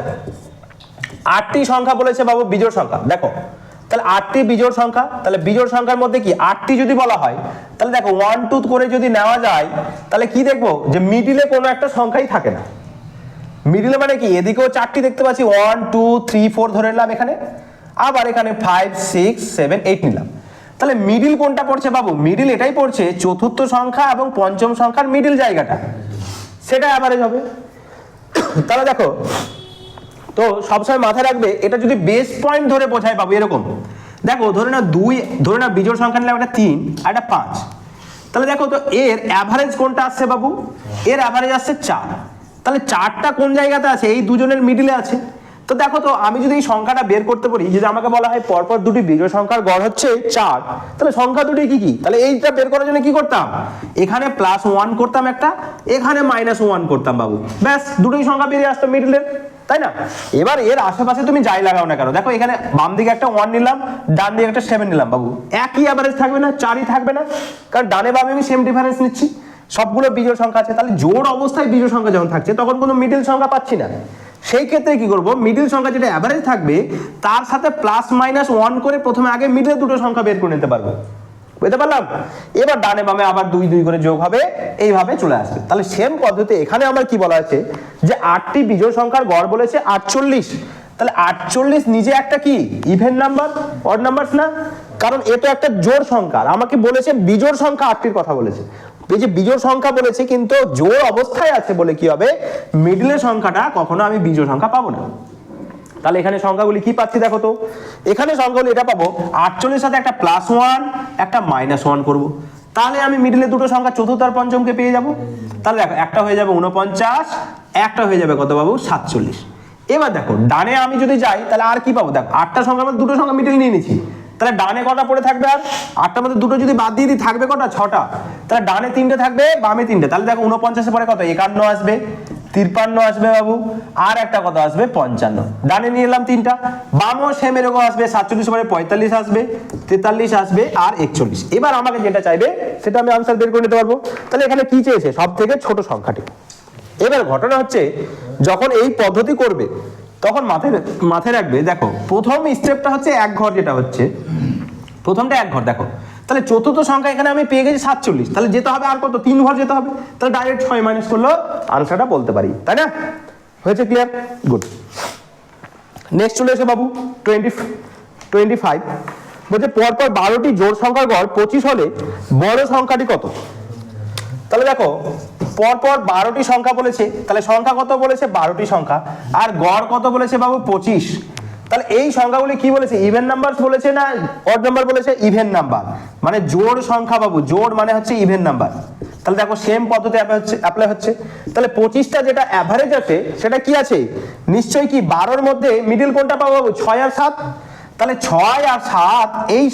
8টি সংখ্যা বলেছে বাবু বিজোড় সংখ্যা, দেখো তাহলে 8টি বিজোড় সংখ্যা, তাহলে বিজোড় সংখ্যার মধ্যে কি 8টি যদি বলা হয়, তাহলে দেখো 1 2 করে যদি নেওয়া যায়, তাহলে কি দেখবো যে মিডিলে কোনো একটা সংখ্যাই থাকে না। মিডিলে মানে কি, এদিকেও 4টি দেখতে পাচ্ছি, 1 2 3 4 ধরে নিলাম এখানে, আবার এখানে 5 6 7 8 নিলাম, তাহলে মিডিল কোনটা পড়ছে বাবু, মিডিল এটাই পড়ছে চতুর্থ সংখ্যা এবং পঞ্চম সংখ্যার মিডিল জায়গাটা, সেটা অ্যাভারেজ হবে। তাহলে দেখো তো সবসময় মাথায় রাখবে, এটা যদি বেস পয়েন্ট ধরে বোঝায় পাবো এরকম, দেখো ধরে না 2, ধরে না বিজোড় সংখ্যা নিলাম একটা 3 আর একটা 5, তাহলে দেখো তো এর অ্যাভারেজ কোনটা আসছে বাবু, এর অ্যাভারেজ আসছে 4, তাহলে 4টা কোন জায়গাতে আছে, এই দুজনের মিডিলে আছে। তো দেখো তো আমি যদি এই সংখ্যাটা বের করতে পারি, যদি আমাকে বলা হয় পরপর দুটি বিজোড় সংখ্যার গড় হচ্ছে 4, তাহলে সংখ্যা দুটি কি কি, তাহলে এইটা বের করার জন্য কি করতাম, এখানে +1 করতাম একটা, এখানে -1 করতাম বাবু, ব্যাস দুটোই সংখ্যা বেরিয়ে আসতো মিডিলের, তাই না। এবার এর আশেপাশে তুমি যাই লাগাও না কেন, দেখো এখানে বাম দিকে একটা 1 নিলাম, ডান দিকে একটা 7 নিলাম বাবু, একই অ্যাভারেজ থাকবে না, 4ই থাকবে না, কারণ ডানে বামে আমি সেম ডিফারেন্স নিচ্ছি, সবগুলো বিজোড় সংখ্যা আছে। তাহলে জোড় অবস্থায় বিজোড় সংখ্যা যখন থাকছে তখন কোনো মিডিল সংখ্যা পাচ্ছি না, সেই ক্ষেত্রে কি করব, মিডিল সংখ্যা যেটা অ্যাভারেজ থাকবে তার সাথে +-1 করে প্রথমে আগে মিডিলে দুটো সংখ্যা বের করে নিতে পারবো, বুঝতে পারলাম। এবার ডানে বামে আবার 2 2 করে যোগ হবে, এইভাবে চলে আসবে। তাহলে সেম পদ্ধতি এখানে আমার কি বলা আছে, যে 8টি বিজোড় সংখ্যার গড় বলেছে 48, তাহলে 48 নিজে একটা কি ইভেন নাম্বার, অড নাম্বারস না, কারণ এটা একটা জোড় সংখ্যা, আর আমাকে বলেছে বিজোড় সংখ্যা 8টির কথা বলেছে, এই যে বিজোড় সংখ্যা বলেছে কিন্তু জোড় অবস্থায় আছে বলে কি হবে, মিডলের সংখ্যাটা কখনো আমি বিজোড় সংখ্যা পাবো না। তাহলে এখানে সংখ্যাগুলি কি পাচ্ছি দেখো তো, এখানে সংখ্যাগুলি এটা পাবো 48 সাথে একটা +1 একটা -1 করব, তাহলে আমি মিডলে দুটো সংখ্যা চতুর্থ আর পঞ্চমকে পেয়ে যাব। তাহলে দেখো একটা হয়ে যাবে 49, একটা হয়ে যাবে কত বাবু 47। এবার দেখো ডানে আমি যদি যাই তাহলে আর কি পাবো, দেখো 8টা সংখ্যার মধ্যে দুটো সংখ্যা মিডল নিয়ে নিয়েছি, তাহলে ডানে কটা পড়ে থাকবে, আর 8টার মধ্যে দুটো যদি বাদ দিয়ে দিই থাকবে কটা 6টা, তাহলে ডানে 3টে থাকবে বামে 3টে, তাহলে দেখো 49 পরে কত 51 আসবে, 53 আসবে বাবু, আর একটা কত আসবে 55, ডানে নিয়ে এলাম 3টা, বামও সেম এরকম আসবে, 47 পরে 45 আসবে, 43 আসবে আর 41। এবার আমাকে যেটা চাইবে সেটা আমি আনসার বের করে নিতে পারবো। তাহলে এখানে কি চেয়েছে, সব থেকে ছোট সংখ্যাটি। এবার ঘটনা হচ্ছে যখন এই পদ্ধতি করবে তখন মাথায় রাখবে, দেখো প্রথম স্টেপটা হচ্ছে 1 ঘর, যেটা হচ্ছে প্রথমটা 1 ঘর, দেখো তাহলে চতুর্থ সংখ্যা এখানে আমি পেয়ে গেছি 47, তাহলে যেতে হবে আর কত 3 ঘর যেতে হবে, তাহলে ডাইরেক্ট 6 মাইনাস করলেও আনসারটা বলতে পারি, তাই না। হয়েছে ক্লিয়ার, গুড। নেক্সট চলে এসে বাবু 25 বলছে পরপর 12টি জোড় সংখ্যার গড় 25 হলে বড় সংখ্যাটি কত। তাহলে দেখো পরপর 12টি সংখ্যা বলেছে, তাহলে সংখ্যা কত বলেছে 12টি সংখ্যা, আর গড় কত বলেছে বাবু 25। তাহলে এই সংখ্যাগুলি কি বলেছে, ইভেন নাম্বার বলেছে না অড নাম্বার বলেছে, ইভেন নাম্বার মানে জোড় সংখ্যা বাবু, জোড় মানে হচ্ছে ইভেন নাম্বার। তাহলে দেখো সেম পদ্ধতি অ্যাপ্লাই হচ্ছে, তাহলে 25টা যেটা অ্যাভারেজ আছে সেটা কি আছে, নিশ্চয়ই কি 12-র মধ্যে মিডিল কোনটা পাবো বাবু 6 আর 7, তাহলে 6 আর 7 এই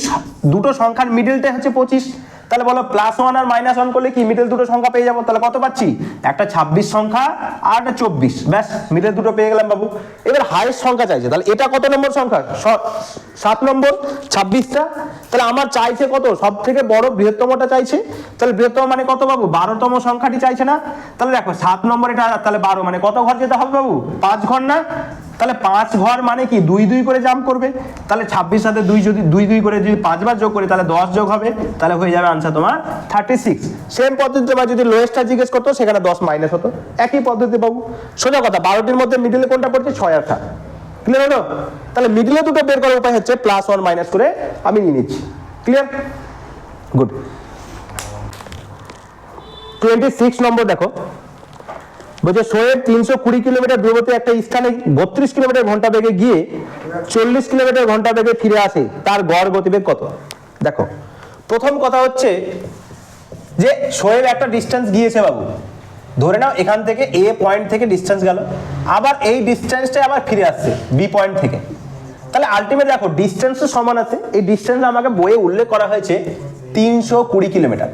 দুটো সংখ্যার মিডিলটা হচ্ছে 25, তাহলে বলো +1 আর -1 করলে কি মিডল দুটো সংখ্যা পেয়ে যাবো। তাহলে কত পাচ্ছি, একটা 26 সংখ্যা আর একটা 24, ব্যাস মিডল দুটো পেয়ে গেলাম বাবু। এবার হাইয়েস্ট সংখ্যা চাইছে, তাহলে এটা কত নম্বর সংখ্যা, 7 নম্বর, 26টা। তাহলে আমার চাইছে কত, সব থেকে বড় বৃহত্তমটা চাইছে। তাহলে বৃহত্তম মানে কত বাবু, 12তম সংখ্যাটি চাইছে না। তাহলে দেখো 7 নম্বর এটা, তাহলে 12 মানে কত ঘর যেতে হবে বাবু, 5 ঘর না। তাহলে 5 ঘর মানে কি 2 2 করে জাম্প করবে। তাহলে 26 সাথে 2 যদি 2 2 করে যদি 5 বার যোগ করি তাহলে 10 যোগ হবে, তাহলে হয়ে যাবে আনসার তোমার 36। সেম পদ্ধতিতে বা যদি লোয়েস্টটা জিজ্ঞেস করতো সেখানে 10 মাইনাস হতো, একই পদ্ধতি বাবু। সোজা কথা, 12টির মধ্যে মিডলে কোনটা পড়ছে, 6 আর 7, ক্লিয়ার হলো। তাহলে মিডলে দুটো বের করার উপায় হচ্ছে +1 মাইনাস করে আমি নিয়ে নিচ্ছি, ক্লিয়ার, গুড। 26 নম্বর দেখো, বলছে শোয়েব 320 কিলোমিটার দূরবর্তী একটা স্থানে 32 কিলোমিটার ঘন্টা বেগে গিয়ে 40 কিলোমিটার ঘন্টা বেগে ফিরে আসে, তার গড় গতিবেগ কত। দেখো প্রথম কথা হচ্ছে যে শোয়েব একটা ডিস্টেন্স গিয়েছে বাবু, ধরে নাও এখান থেকে এ পয়েন্ট থেকে ডিস্টেন্স গেল, আবার এই ডিস্টেন্সটা আবার ফিরে আসছে বি পয়েন্ট থেকে। তাহলে আলটিমেট দেখো ডিস্টেন্স তো সমান আছে, এই ডিস্টেন্স আমাকে বইয়ে উল্লেখ করা হয়েছে 320 কিলোমিটার।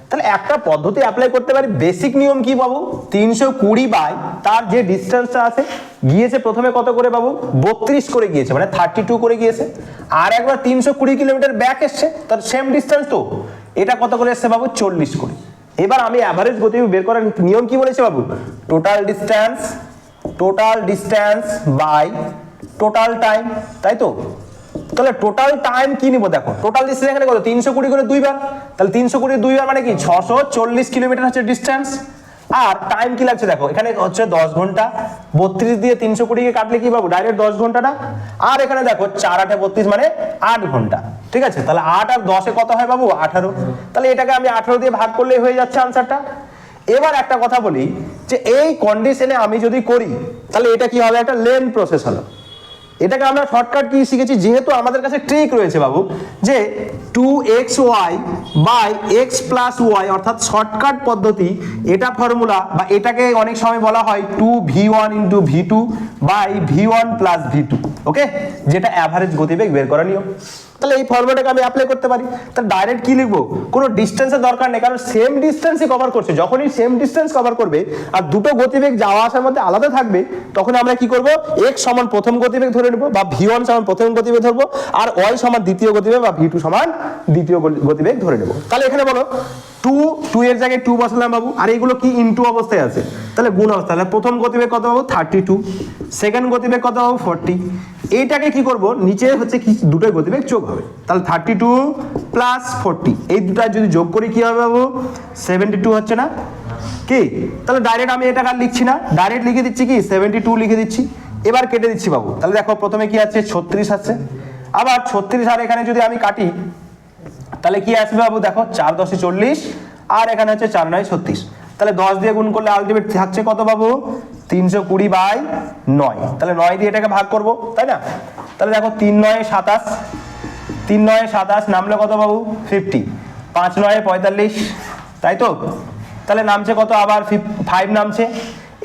তাহলে একটা পদ্ধতি অ্যাপ্লাই করতে পারি, বেসিক নিয়ম কি বাবু, 320 বাই তার যে ডিস্টেন্সটা আছে, গিয়েছে প্রথমে কত করে বাবু, 32 করে গিয়েছে, মানে 32 করে গিয়েছে, আর একবার 320 কিলোমিটার ব্যাক এসছে, তার সেম ডিস্টেন্স তো, এটা কত করে এসছে বাবু, 40 করে। এবার আমি অ্যাভারেজ গতিবেগ বের করার নিয়ম কি বলেছে বাবু, total distance by total time, তাই তো। তাহলে টোটাল টাইম কি নিব, দেখো টোটাল ডিস্টেন্স এখানে কত, 320 করে 2 বার, তাহলে 320 2 বার মানে কি 640 কিলোমিটার হচ্ছে ডিস্টেন্স। আর টাইম কি লাগছে দেখো, এখানে হচ্ছে 10 ঘন্টা, 32 দিয়ে 320 কে কাটলে কি পাবো, ডাইরেক্ট 10 ঘন্টা না। আর এখানে দেখো 4 8 32 মানে 8 ঘন্টা, ঠিক আছে। তাহলে 8 আর 10 এ কত হয় বাবু, 18। তাহলে এটাকে আমি 18 দিয়ে ভাগ করলেই হয়ে যাচ্ছে আনসারটা। এবার একটা কথা বলি যে এই কন্ডিশনে আমি যদি করি তাহলে এটা কি হবে, একটা লেন প্রসেস হলো। এটাকে আমরা শর্টকাট কি শিখেছি, যেহেতু আমাদের কাছে ট্রিক রয়েছে বাবু যে 2xy by x plus y, অর্থাৎ শর্টকাট পদ্ধতি, এটা ফর্মুলা বা এটাকে অনেক সময় বলা হয় 2v1 into v2 by v1 plus v2, ওকে, যেটা অ্যাভারেজ গতিবেগ বের করা নিয়ম। তাহলে এই ফর্মুলাটাকে আমি অ্যাপ্লাই করতে পারি। তাহলে ডাইরেক্ট কি লিখবো, কোনো ডিস্টেন্সের দরকার নেই, কারণ সেম ডিস্টেন্সই কভার করছে। যখনই সেম ডিস্টেন্স কভার করবে আর দুটো গতিবেগ যাওয়া আসার মধ্যে আলাদা থাকবে, তখন আমরা কি করব, x সমান প্রথম গতিবেগ ধরে নেব বা v1 সমান প্রথম গতিবেগ ধরবো, আর y সমান দ্বিতীয় গতিবেগ বা v2 সমান দ্বিতীয় গতিবেগ ধরে নেব। তাহলে এখানে বলো 2 এর জায়গায় 2 বসালাম বাবু, আর এগুলো কি ইনটু অবস্থায় আছে, তাহলে গুণ অবস্থা। তাহলে প্রথম গতিবেগ কত পাবো, 32, সেকেন্ড গতিবেগ কত পাবো, 40। এইটাকে কি করব, নিচে হচ্ছে কি দুটোই গতিবেগ যোগ হবে, তাহলে 32 প্লাস 40, এই দুটা যদি যোগ করি কি হবে বাবু, 72 হচ্ছে না কি। তাহলে ডাইরেক্ট আমি এটা আর লিখছি না, ডাইরেক্ট লিখে দিচ্ছি কি 72 লিখে দিচ্ছি। এবার কেটে দিচ্ছি বাবু, তাহলে দেখো প্রথমে কি আছে, 36 আছে, আবার 36 আর এখানে যদি আমি কাটি তাহলে কি আসবে বাবু, দেখো 4 10 40, আর এখানে হচ্ছে 4 9 36। তাহলে 10 দিয়ে গুণ করলে আলটিমেট থাকছে কত বাবু, 320 বাই 9। তাহলে 9 দিয়ে এটাকে ভাগ করব, তাই না। তাহলে দেখো 3 9 27, 3 9 27 নামলে কত বাবু, 50, 5 9 45, তাই তো। তাহলে নামছে কত, আবার 5 নামছে।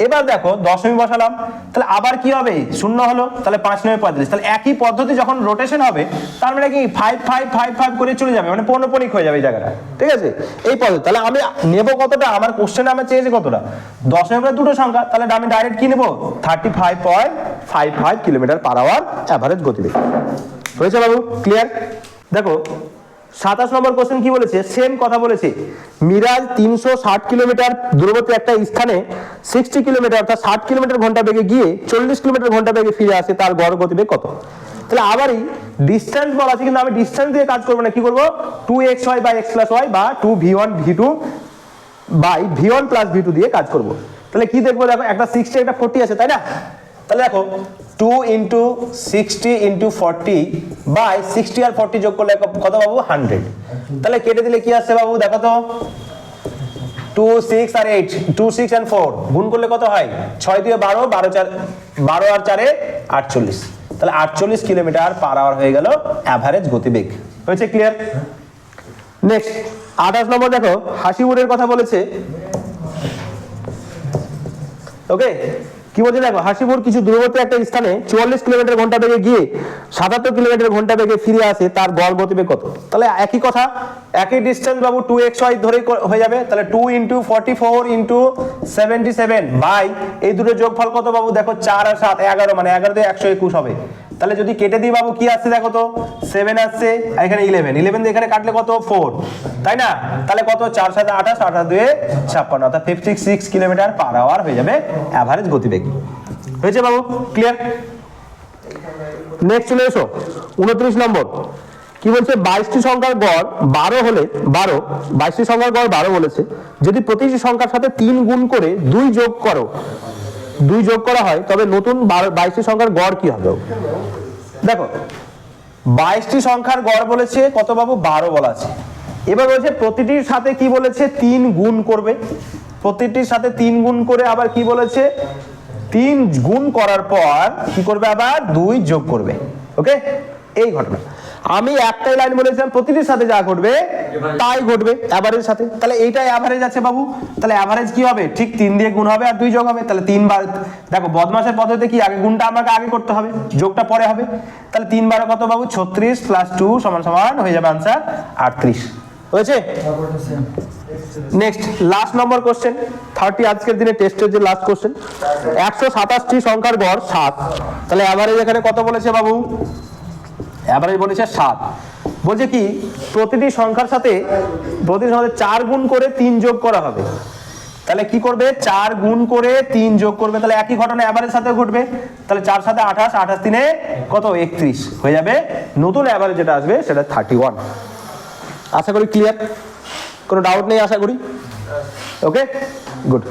এবার দেখো দশমিক বসালাম, তাহলে আবার কি হবে, শূন্য হলো, তাহলে 5 9 45। তাহলে একই পদ্ধতি যখন রোটেশন হবে তার মানে কি 5 5 5 5 করে চলে যাবে, মানে পৌনঃপুনিক হয়ে যাবে এই জায়গাটা, ঠিক আছে, এই পদ্ধতি। তাহলে আমি নেব কতটা, আমার কোশ্চেনে আমার চেয়েছে কতটা, দশমিকের দুটো সংখ্যা, তাহলে আমি ডাইরেক্ট কি নেব, 35.55 কিলোমিটার পার আওয়ার অ্যাভারেজ গতিবেগ। হয়েছে বাবু, ক্লিয়ার। দেখো 27 নম্বর কোশ্চেন কি বলেছে, সেম কথা বলেছে, মিরাজ 360 কিলোমিটার দূরবর্তী একটা স্থানে 60 কিলোমিটার অর্থাৎ 60 কিলোমিটার ঘন্টা বেগে গিয়ে 40 কিলোমিটার ঘন্টা বেগে ফিরে আসে, তার গড় গতিবেগ কত। তাহলে আবারই ডিস্টেন্স বলা আছে, কিন্তু আমি ডিস্টেন্স দিয়ে কাজ করবো না, কি করবো, 2xy by x plus Y বা 2v1 v2 by v1 plus v2 দিয়ে কাজ করব। তাহলে কি দেখবো, দেখো একটা 60 একটা 40 আছে, তাই না। তাহলে দেখো 2 ইন্টু 60 ইন্টু 40 বাই 60 আর 40 যোগ করলে কত পাবো, 100। তাহলে কেটে দিলে কি আসছে বাবু, দেখো তো 2 6 আর 8, 2 6 and 4 গুণ করলে কত হয়, 6 দিয়ে 12, 12 আর 4 48। তাহলে 48 কিলোমিটার পার আওয়ার হয়ে গেল অ্যাভারেজ গতিবেগ। হয়েছে, ক্লিয়ার। নেক্সট 28 নম্বর দেখো, হাসিউডের কথা বলেছে, ওকে, কি বলছে দেখো, হাসিপুর কিছু দূরবর্তী একটা স্থানে 44 কিলোমিটার ঘন্টা বেগে গিয়ে 77 কিলোমিটার ঘন্টা বেগে ফিরে আসে, তার গড় গতিবেগ কত? তাহলে একই কথা, একই ডিস্টেন্স বাবু 2xy ধরেই হয়ে যাবে। তাহলে 2 × 44 × 77 বাই এই দুটো যোগফল কত বাবু? দেখো 4 আর 7 11, মানে 11 দিয়ে 121 হবে। তাহলে যদি কেটে দিই বাবু কি আসছে দেখো তো, 7 আসছে, আর এখানে 11 দিয়ে এখানে কাটলে কত? 4, তাই না? তাহলে কত? 4 7 28, 28 2 56, অর্থাৎ 56 কিলোমিটার পার আওয়ার হয়ে যাবে অ্যাভারেজ গতিবেগ। হয়েছে বাবু? ক্লিয়ার? নেক্সট চলে এসো 29 নম্বর। কি বলছে? 22টি সংখ্যার গড় 12 হলে 22টি সংখ্যার গড় 12 বলেছে, যদি প্রতিটি সংখ্যার সাথে 3 গুণ করে 2 যোগ করা হয়, তবে নতুন 22টি সংখ্যার গড় কি হবে? দেখো 22টি সংখ্যার গড় বলেছে কত বাবু? 12 বলা আছে। এবার বলেছে প্রতিটির সাথে কি বলেছে? 3 গুণ করবে। প্রতিটির সাথে 3 গুণ করে আবার কি বলেছে? 3 গুণ করার পর কি করবে? আবার 2 যোগ করবে। ওকে, এই ঘটনা। আমি একটাই লাইন বলেছিলাম, প্রতিটির সাথে যা ঘটবে তাই ঘটবে অ্যাভারেজ সাথে। তাহলে এইটাই অ্যাভারেজ আছে বাবু। তাহলে অ্যাভারেজ কি হবে? ঠিক 3 দিয়ে গুণ হবে আর 2 যোগ হবে। তাহলে 3 বার, দেখো বদমাশের পদ্ধতিতে কি আগে গুণটা আমাকে আগে করতে হবে, যোগটা পরে হবে। তাহলে 3 বার কত বাবু? 36 + 2 = হয়ে যাবে আনসার 38। হয়েছে? নেক্সট লাস্ট নম্বর কোশ্চেন, 30 আজকের দিনে টেস্টের যে লাস্ট কোশ্চেন। 127টি সংখ্যার গড় 7, তাহলে অ্যাভারেজ এখানে কত বলেছে বাবু? অ্যাভারেজ বলেছে 7। বলছে কি প্রতিটি সংখ্যার সাথে 4 গুণ করে 3 যোগ করা হবে। তাহলে কি করবে? 4 গুণ করে 3 যোগ করবে। তাহলে একই ঘটনা অ্যাভারেজ সাথে ঘটবে। তাহলে 4 7 28, 28 3 কত? 31 হয়ে যাবে। নতুন অ্যাভারেজ যেটা আসবে সেটা 31। আশা করি ক্লিয়ার, কোনো ডাউট নেই আশা করি। ওকে, গুড।